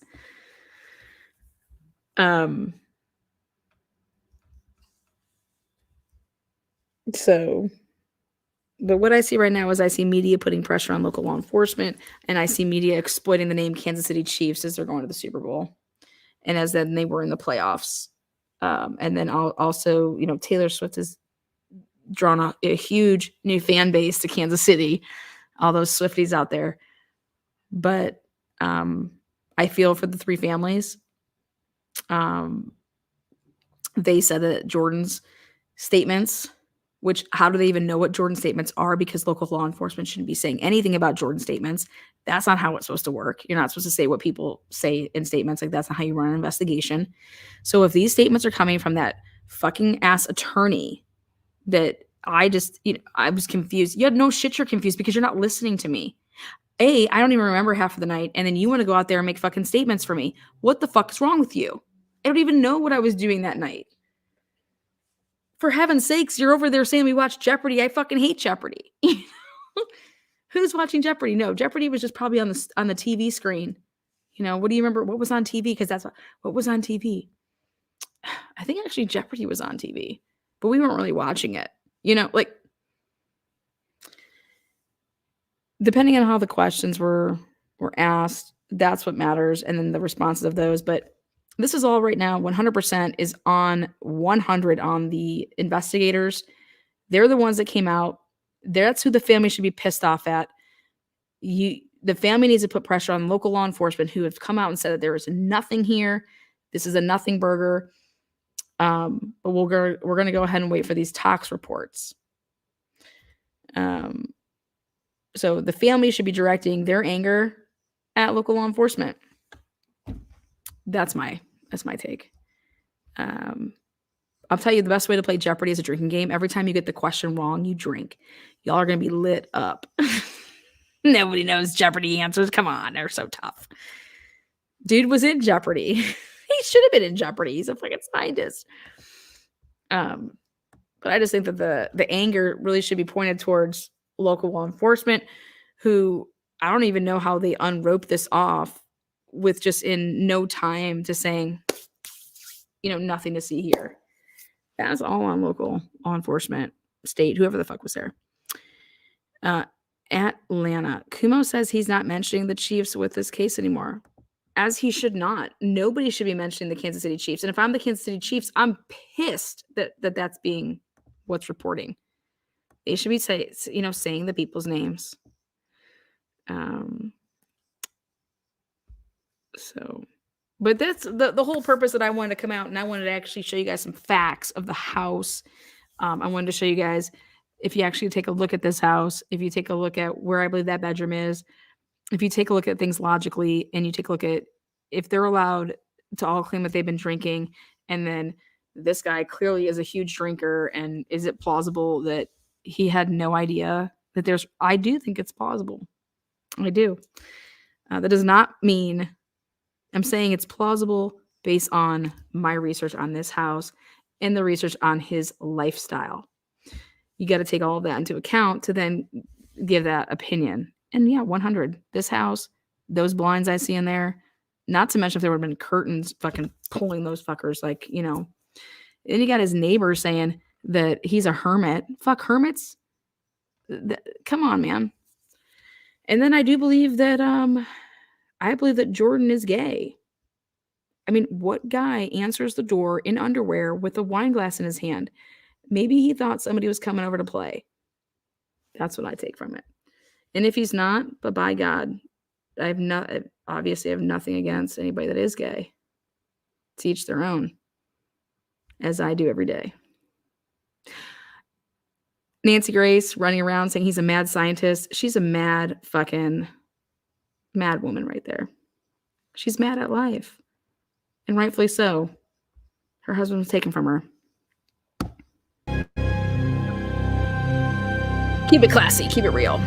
S1: But what I see right now is I see media putting pressure on local law enforcement, and I see media exploiting the name Kansas City Chiefs as they're going to the Super Bowl and as then they were in the playoffs. And then also, Taylor Swift has drawn a huge new fan base to Kansas City, all those Swifties out there. But I feel for the three families. They said that Jordan's statements, which how do they even know what Jordan's statements are? Because local law enforcement shouldn't be saying anything about Jordan's statements. That's not how it's supposed to work. You're not supposed to say what people say in statements. That's not how you run an investigation. So if these statements are coming from that fucking ass attorney that I was confused. You had no shit, you're confused because you're not listening to me. I don't even remember half of the night. And then you want to go out there and make fucking statements for me. What the fuck is wrong with you? I don't even know what I was doing that night. For heaven's sakes, you're over there saying we watch Jeopardy. I fucking hate Jeopardy. Who's watching Jeopardy? No, Jeopardy was just probably on the TV screen. What do you remember? What was on TV? Because that's what was on TV. I think actually Jeopardy was on TV, but we weren't really watching it. Depending on how the questions were asked, that's what matters, and then the responses of those. But this is all right now. 100% is on 100 on the investigators. They're the ones that came out. That's who the family should be pissed off at. The family needs to put pressure on local law enforcement who have come out and said that there is nothing here. This is a nothing burger. But we're going to go ahead and wait for these tox reports. So the family should be directing their anger at local law enforcement. That's my take. I'll tell you the best way to play Jeopardy is a drinking game. Every time you get the question wrong, you drink. Y'all are going to be lit up. Nobody knows Jeopardy answers. Come on, they're so tough. Dude was in Jeopardy. He should have been in Jeopardy. He's a fucking scientist. But I just think that the anger really should be pointed towards local law enforcement, who I don't even know how they unrope this off with just in no time to saying, nothing to see here. That's all on local law enforcement, state, whoever the fuck was there. Atlanta. Kumo says he's not mentioning the Chiefs with this case anymore, as he should not. Nobody should be mentioning the Kansas City Chiefs. And if I'm the Kansas City Chiefs, I'm pissed that that's being what's reporting. They should be saying the people's names. But that's the whole purpose that I wanted to come out, and I wanted to actually show you guys some facts of the house. I wanted to show you guys, if you actually take a look at this house, if you take a look at where I believe that bedroom is, if you take a look at things logically, and you take a look at if they're allowed to all claim that they've been drinking, and then this guy clearly is a huge drinker, and is it plausible that he had no idea that I do think it's plausible. I do. That does not mean I'm saying it's plausible based on my research on this house and the research on his lifestyle. You got to take all of that into account to then give that opinion. And yeah, 100. This house, those blinds I see in there, not to mention if there would have been curtains fucking pulling those fuckers, Then you got his neighbor saying that he's a hermit. Fuck hermits. Come on, man. And then I do believe that Jordan is gay. I mean, what guy answers the door in underwear with a wine glass in his hand? Maybe he thought somebody was coming over to play. That's what I take from it. And if he's not, but by God, I have nothing against anybody that is gay. To each their own, as I do every day. Nancy Grace running around saying he's a mad scientist. She's a mad woman right there. She's mad at life. And rightfully so. Her husband was taken from her. Keep it classy. Keep it real.